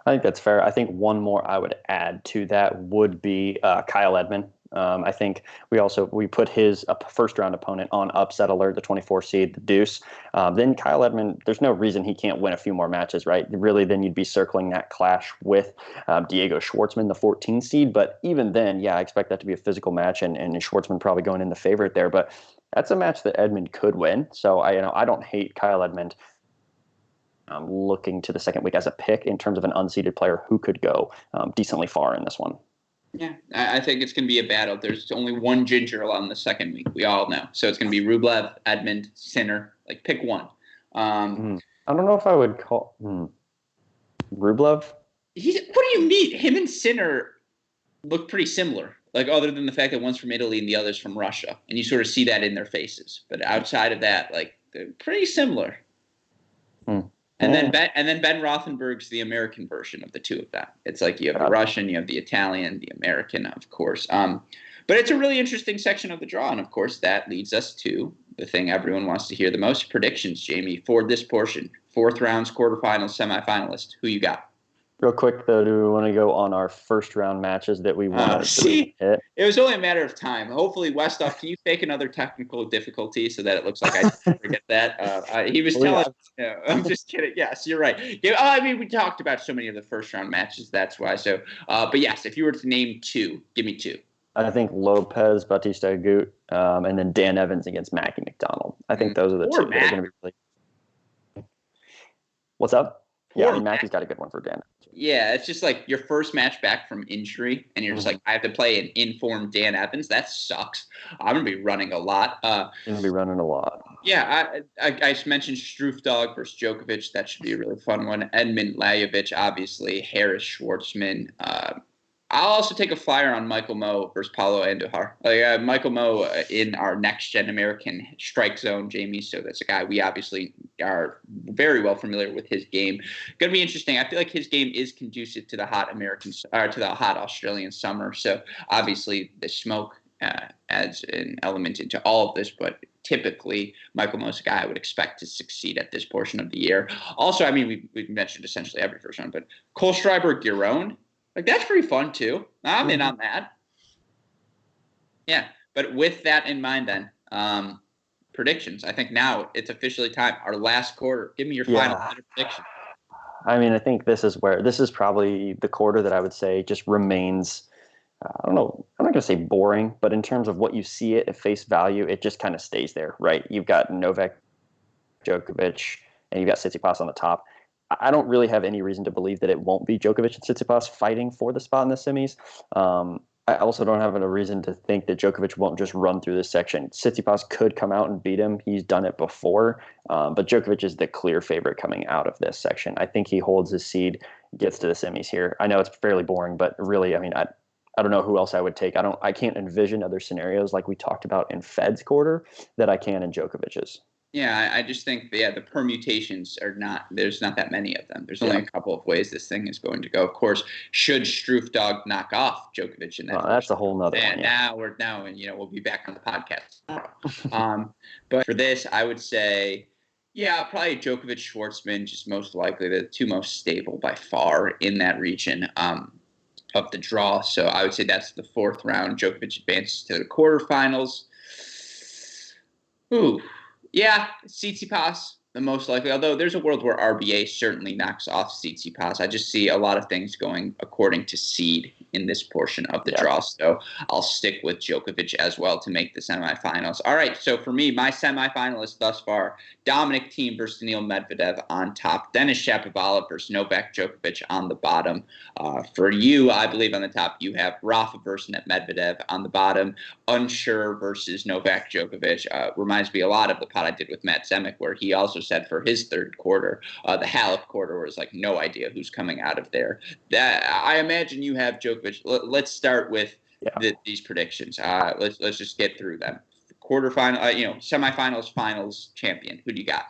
I think that's fair. I think one more I would add to that would be Kyle Edmund. I think we put his first round opponent on upset alert, the 24 seed, the Deuce. Then Kyle Edmund, there's no reason he can't win a few more matches, right? Really, then you'd be circling that clash with Diego Schwartzman, the 14 seed. But even then, yeah, I expect that to be a physical match, and Schwartzman probably going in the favorite there. But that's a match that Edmund could win. So I don't hate Kyle Edmund. I'm looking to the second week as a pick in terms of an unseeded player who could go decently far in this one. Yeah, I think it's going to be a battle. There's only one ginger on the second week. We all know. So it's going to be Rublev, Edmund, Sinner. Like, pick one. I don't know if I would call Rublev. What do you mean? Him and Sinner look pretty similar. Like, other than the fact that one's from Italy and the other's from Russia. And you sort of see that in their faces. But outside of that, like, they're pretty similar. And then Ben Rothenberg's the American version of the two of them. It's like you have the Russian, you have the Italian, the American, of course. But it's a really interesting section of the draw. And, of course, that leads us to the thing everyone wants to hear the most. Predictions, Jamie, for this portion. 4th rounds, quarterfinals, semifinalists. Who you got? Real quick, though, do we want to go on our first round matches that we want to hit? It was only a matter of time. Hopefully, Westoff, can you fake another technical difficulty so that it looks like I didn't forget that? He was telling I'm just kidding. Yes, you're right. Yeah, I mean, we talked about so many of the first round matches. That's why. So, but yes, if you were to name 2, give me 2. I think Lopez, Bautista Agut, and then Dan Evans against Mackie McDonald. I think those are the 2 that are going to be really. What's up? Yeah, I mean, Mackie's got a good one for Dan. Yeah, it's just like your first match back from injury, and you're just like, I have to play an informed Dan Evans. That sucks. I'm going to be running a lot. Yeah, I mentioned Struff versus Djokovic. That should be a really fun one. Edmund Lajovic, obviously. Harris Schwartzman. I'll also take a flyer on Michael Moe versus Paulo Andujar. Michael Moe in our next-gen American strike zone, Jamie. So that's a guy we obviously are very well familiar with his game. Going to be interesting. I feel like his game is conducive to the hot to the hot Australian summer. So obviously the smoke adds an element into all of this, but typically Michael Moe's a guy I would expect to succeed at this portion of the year. Also, I mean, we mentioned essentially every first round, but Kohlschreiber-Giron. Like, that's pretty fun, too. I'm in on that. Yeah, but with that in mind, then, predictions. I think now it's officially time. Our last quarter. Give me your final prediction. I mean, I think this is probably the quarter that I would say just remains, I don't know, I'm not going to say boring, but in terms of what you see it at face value, it just kind of stays there, right? You've got Novak, Djokovic, and you've got Tsitsipas on the top. I don't really have any reason to believe that it won't be Djokovic and Tsitsipas fighting for the spot in the semis. I also don't have a reason to think that Djokovic won't just run through this section. Tsitsipas could come out and beat him. He's done it before, but Djokovic is the clear favorite coming out of this section. I think he holds his seed, gets to the semis here. I know it's fairly boring, but really, I mean, I don't know who else I would take. I can't envision other scenarios like we talked about in Fed's quarter that I can in Djokovic's. Yeah, I just think, the permutations there's not that many of them. There's only a couple of ways this thing is going to go. Of course, should Struff knock off Djokovic in that? That's a whole nother one. And now we'll be back on the podcast tomorrow. But for this, I would say, probably Djokovic, Schwartzman, just most likely the 2 most stable by far in that region of the draw. So I would say that's the 4th round. Djokovic advances to the quarterfinals. Ooh. Yeah, Tsitsipas, the most likely. Although there's a world where RBA certainly knocks off Tsitsipas. I just see a lot of things going according to seed in this portion of the draw. So I'll stick with Djokovic as well to make the semifinals. All right, so for me, my semifinalists thus far, Dominic Thiem versus Daniil Medvedev on top, Denis Shapovalov versus Novak Djokovic on the bottom. For you, I believe on the top, you have Rafa versus Medvedev on the bottom, Unsure versus Novak Djokovic. Reminds me a lot of the pot I did with Matt Zemek, where he also said for his third quarter, the Halep quarter was like no idea who's coming out of there. That I imagine you have Djokovic. Let's start with these predictions. Let's just get through them. Quarterfinal, semifinals, finals, champion. Who do you got?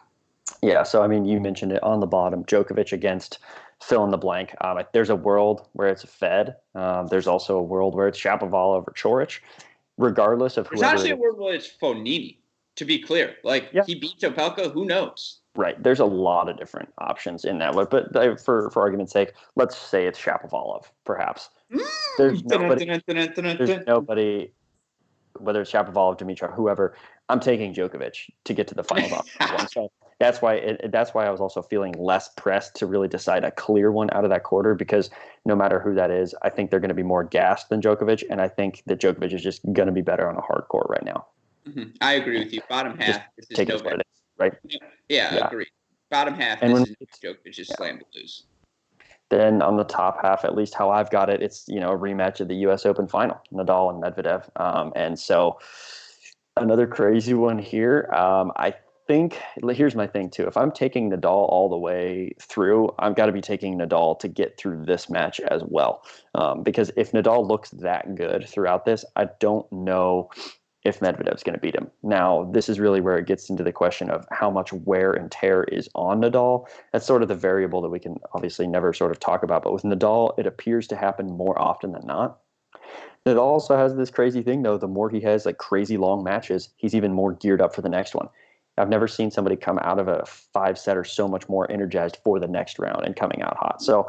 Yeah, so I mean, you mentioned it on the bottom. Djokovic against fill in the blank. There's a world where it's Fed. There's also a world where it's Shapovalov or Coric. Regardless of whoever. There's actually a world where it's Fognini. To be clear, he beats Opelka. Who knows? Right. There's a lot of different options in that. But for argument's sake, let's say it's Shapovalov, perhaps. There's nobody, whether it's Shapovalov, Dimitrov, whoever. I'm taking Djokovic to get to the finals one. So that's why I was also feeling less pressed to really decide a clear one out of that quarter, because no matter who that is, I think they're going to be more gassed than Djokovic, and I think that Djokovic is just going to be better on a hard court right now. Mm-hmm. I agree with you. Bottom half, this is take it what it is, right? Yeah, agreed. Bottom half, this is Djokovic is slam to lose. Then on the top half, at least how I've got it, it's a rematch of the U.S. Open final, Nadal and Medvedev, and so another crazy one here. I think here's my thing too. If I'm taking Nadal all the way through, I've got to be taking Nadal to get through this match as well. Because if Nadal looks that good throughout this, I don't know if Medvedev's going to beat him. Now, this is really where it gets into the question of how much wear and tear is on Nadal. That's sort of the variable that we can obviously never sort of talk about. But with Nadal, it appears to happen more often than not. Nadal also has this crazy thing, though. The more he has like crazy long matches, he's even more geared up for the next one. I've never seen somebody come out of a 5-setter so much more energized for the next round and coming out hot. So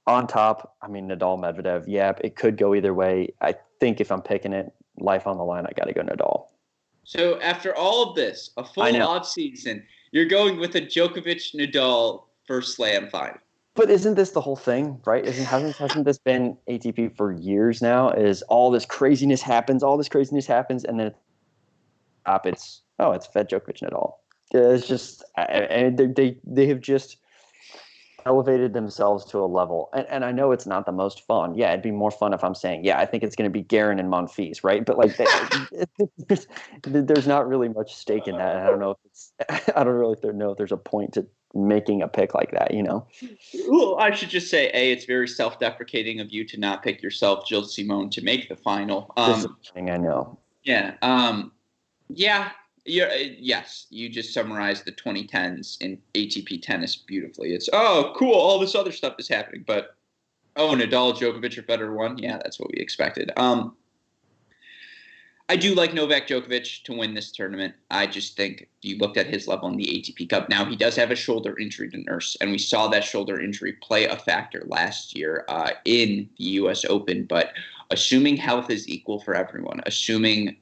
on top, I mean, Nadal, Medvedev, yeah, it could go either way. I think if I'm picking it, life on the line, I got to go Nadal. So after all of this, a full off season, you're going with a Djokovic-Nadal first Slam final. But isn't this the whole thing, right? Hasn't this been ATP for years now? Is all this craziness happens, and then it's Fed Djokovic Nadal. It's just, and they have just elevated themselves to a level. And I know it's not the most fun. Yeah, it'd be more fun if I'm saying, yeah, I think it's going to be Guerin and Monfils, right? But like, there's not really much stake in that. And I don't know if there's a point to making a pick like that, you know? Well, I should just say, it's very self-deprecating of you to not pick yourself, Gilles Simon, to make the final. Disappointing, I know. Yeah. Yes, you just summarized the 2010s in ATP tennis beautifully. It's, oh, cool, all this other stuff is happening. But, Nadal, Djokovic, or Federer won? Yeah, that's what we expected. I do like Novak Djokovic to win this tournament. I just think you looked at his level in the ATP Cup. Now, he does have a shoulder injury to nurse, and we saw that shoulder injury play a factor last year in the U.S. Open. But assuming health is equal for everyone, assuming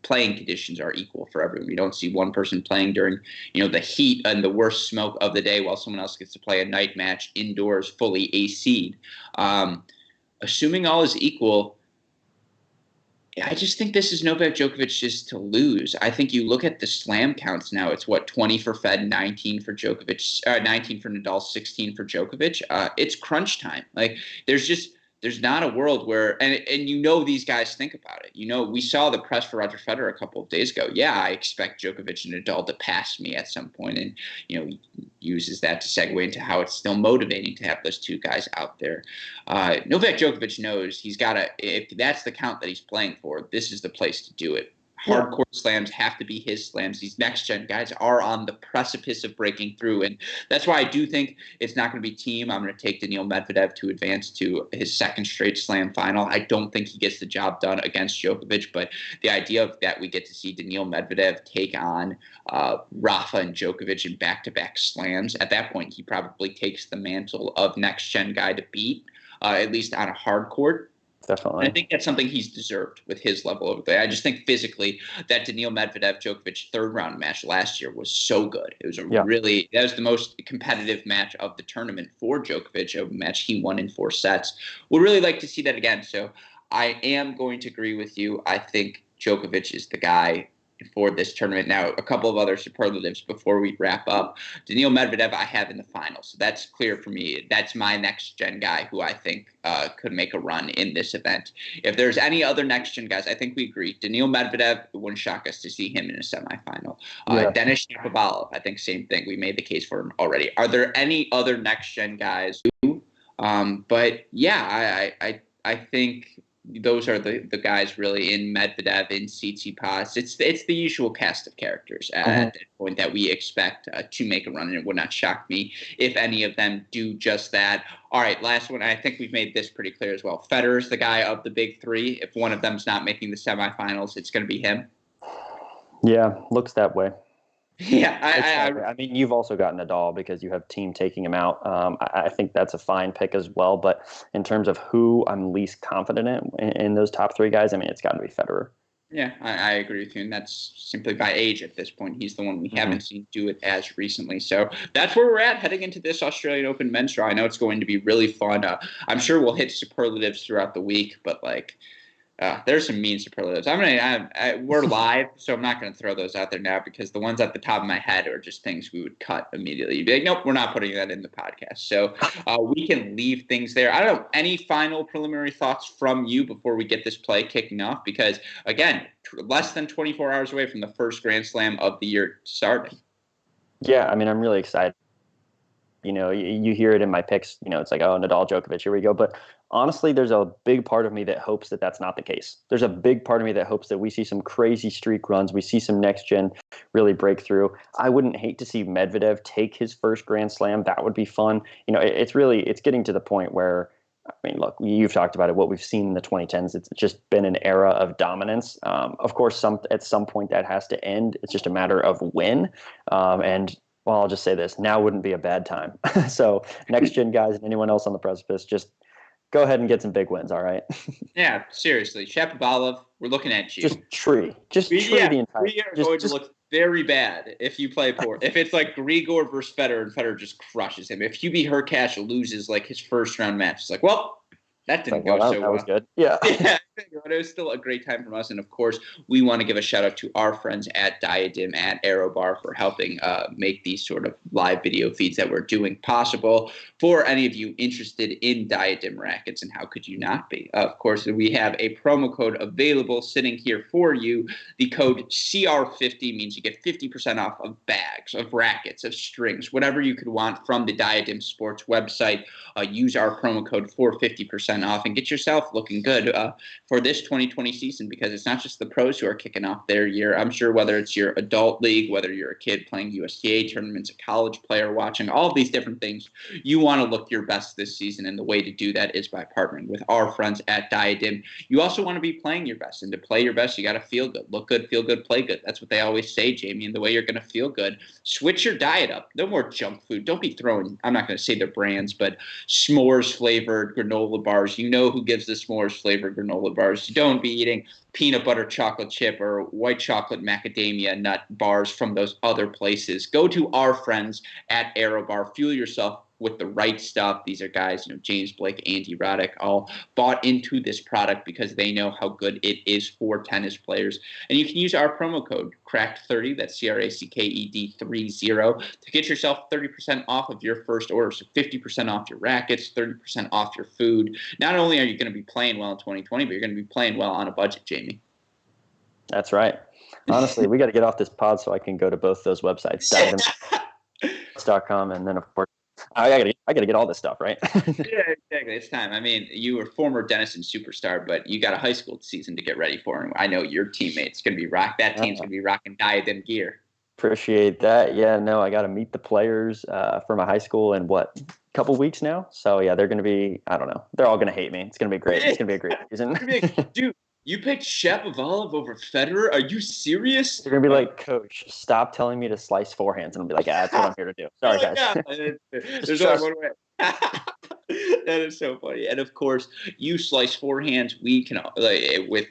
playing conditions are equal for everyone. We don't see one person playing during, the heat and the worst smoke of the day while someone else gets to play a night match indoors fully AC'd. Assuming all is equal, I just think this is Novak Djokovic's to lose. I think you look at the slam counts now. It's 20 for Fed, 19 for Djokovic, 19 for Nadal, 16 for Djokovic. It's crunch time. Like there's not a world where, and these guys think about it. We saw the press for Roger Federer a couple of days ago. Yeah, I expect Djokovic and Nadal to pass me at some point, and he uses that to segue into how it's still motivating to have those two guys out there. Novak Djokovic knows he's got to. If that's the count that he's playing for, this is the place to do it. Hardcore slams have to be his slams. These next-gen guys are on the precipice of breaking through, and that's why I do think it's not going to be team. I'm going to take Daniil Medvedev to advance to his second straight slam final. I don't think he gets the job done against Djokovic, but the idea of that we get to see Daniil Medvedev take on Rafa and Djokovic in back-to-back slams, at that point he probably takes the mantle of next-gen guy to beat, at least on a hard court. Definitely. And I think that's something he's deserved with his level over there. I just think physically that Daniil Medvedev-Djokovic third-round match last year was so good. It was that was the most competitive match of the tournament for Djokovic, a match he won in 4 sets. We'd really like to see that again. So I am going to agree with you. I think Djokovic is the guy for this tournament. Now, a couple of other superlatives before we wrap up. Daniil Medvedev I have in the final, so that's clear for me. That's my next-gen guy who I think could make a run in this event. If there's any other next-gen guys, I think we agree. Daniil Medvedev, it wouldn't shock us to see him in a semifinal. Denis Shapovalov, I think same thing. We made the case for him already. Are there any other next-gen guys? But yeah, I think those are the guys really in Medvedev, in Tsitsipas. It's the usual cast of characters at that point that we expect to make a run, and it would not shock me if any of them do just that. All right, last one. I think we've made this pretty clear as well. Federer's the guy of the big three. If one of them's not making the semifinals, it's going to be him. Yeah, looks that way. Yeah, I mean, you've also got Nadal because you have team taking him out. I think that's a fine pick as well. But in terms of who I'm least confident in those top 3 guys, I mean, it's got to be Federer. Yeah, I agree with you. And that's simply by age at this point. He's the one we haven't seen do it as recently. So that's where we're at heading into this Australian Open men's draw. I know it's going to be really fun. I'm sure we'll hit superlatives throughout the week, but There's some mean superlatives. We're live, so I'm not going to throw those out there now because the ones at the top of my head are just things we would cut immediately. You'd be like, nope, we're not putting that in the podcast. So we can leave things there. I don't know, any final preliminary thoughts from you before we get this play kicking off? Because, again, less than 24 hours away from the first Grand Slam of the year starting. Yeah, I mean, I'm really excited. You hear it in my picks. It's like, oh, Nadal, Djokovic, here we go. But honestly, there's a big part of me that hopes that that's not the case. There's a big part of me that hopes that we see some crazy streak runs. We see some next gen really break through. I wouldn't hate to see Medvedev take his first Grand Slam. That would be fun. It's getting to the point where, I mean, look, you've talked about it. What we've seen in the 2010s, it's just been an era of dominance. Of course, at some point that has to end. It's just a matter of when. Well, I'll just say this. Now wouldn't be a bad time. So next gen guys and anyone else on the precipice, just go ahead and get some big wins, all right? Yeah, seriously. Shapovalov, we're looking at you. Just tree the entire. We are going to look very bad if you play poor. If it's like Grigor versus Federer and Federer just crushes him. If Hubie Hurkacz loses like his first round match, it's like, well, that didn't go so well. That was good. Yeah. But it was still a great time from us. And, of course, we want to give a shout-out to our friends at Diadem, at ArrowBar, for helping make these sort of live video feeds that we're doing possible. For any of you interested in Diadem rackets, and how could you not be? Of course, we have a promo code available sitting here for you. The code CR50 means you get 50% off of bags, of rackets, of strings, whatever you could want from the Diadem Sports website. Use our promo code for 50% off and get yourself looking good for this 2020 season, because it's not just the pros who are kicking off their year. I'm sure whether it's your adult league, whether you're a kid playing USTA tournaments, a college player watching, all of these different things, you want to look your best this season, and the way to do that is by partnering with our friends at Diadem. You also want to be playing your best, and to play your best, you got to feel good. Look good, feel good, play good. That's what they always say, Jamie, and the way you're going to feel good. Switch your diet up. No more junk food. Don't be throwing, I'm not going to say their brands, but s'mores-flavored granola bars. You know who gives the s'mores-flavored granola bars. You don't be eating peanut butter chocolate chip or white chocolate macadamia nut bars from those other places. Go to our friends at ArrowBar. Fuel yourself with the right stuff. These are guys, James Blake, Andy Roddick, all bought into this product because they know how good it is for tennis players. And you can use our promo code CRACKED30, that's CRACKED 30, to get yourself 30% off of your first order. So 50% off your rackets, 30% off your food. Not only are you going to be playing well in 2020, but you're going to be playing well on a budget, Jamie. That's right. Honestly, we got to get off this pod so I can go to both those websites, diadem.com, and then, of course, I gotta get all this stuff, right? Yeah, exactly. It's time. I mean, you were former Denison superstar, but you got a high school season to get ready for. And I know your teammate's gonna be that team's gonna be rocking Diadem gear. Appreciate that. Yeah, no, I got to meet the players from my high school in a couple weeks now. So yeah, they're gonna be, I don't know, they're all gonna hate me. It's gonna be great. It's gonna be a great season. Dude, you picked Shapovalov over Federer? Are you serious? They're going to be like, Coach, stop telling me to slice forehands. And I'll be like, that's what I'm here to do. Sorry, guys. There's only one way. That is so funny. And, of course, you slice forehands. We can, with,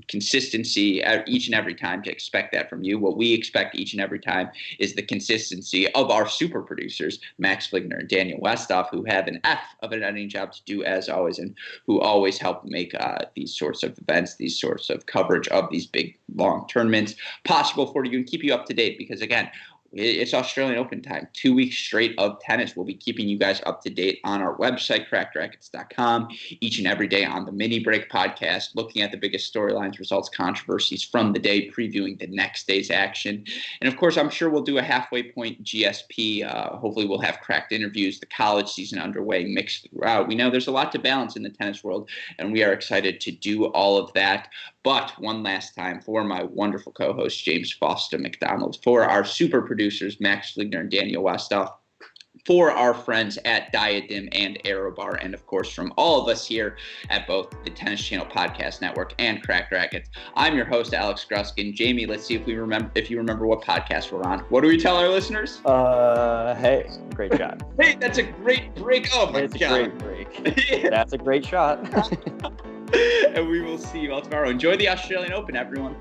consistency each and every time, to expect that from you. What we expect each and every time is the consistency of our super producers, Max Fligner and Daniel Westoff, who have an F of an editing job to do as always, and who always help make these sorts of events, these sorts of coverage of these big, long tournaments possible for you and keep you up to date. Because, again, it's Australian Open time. 2 weeks straight of tennis. We'll be keeping you guys up to date on our website, crackedrackets.com, each and every day on the Mini Break podcast, looking at the biggest storylines, results, controversies from the day, previewing the next day's action. And, of course, I'm sure we'll do a halfway point GSP. Hopefully we'll have cracked interviews, the college season underway, mixed throughout. We know there's a lot to balance in the tennis world, and we are excited to do all of that. But one last time, for my wonderful co-host, James Foster McDonald, for our super producers, Max Fligner and Daniel Westoff, for our friends at Diadem and ArrowBar, and, of course, from all of us here at both the Tennis Channel Podcast Network and Cracked Rackets, I'm your host, Alex Gruskin. Jamie, let's see if you remember what podcast we're on. What do we tell our listeners? Hey, great shot. Hey, that's a great break. Oh, my God. It's a great break. Yeah. That's a great shot. And we will see you all tomorrow. Enjoy the Australian Open, everyone.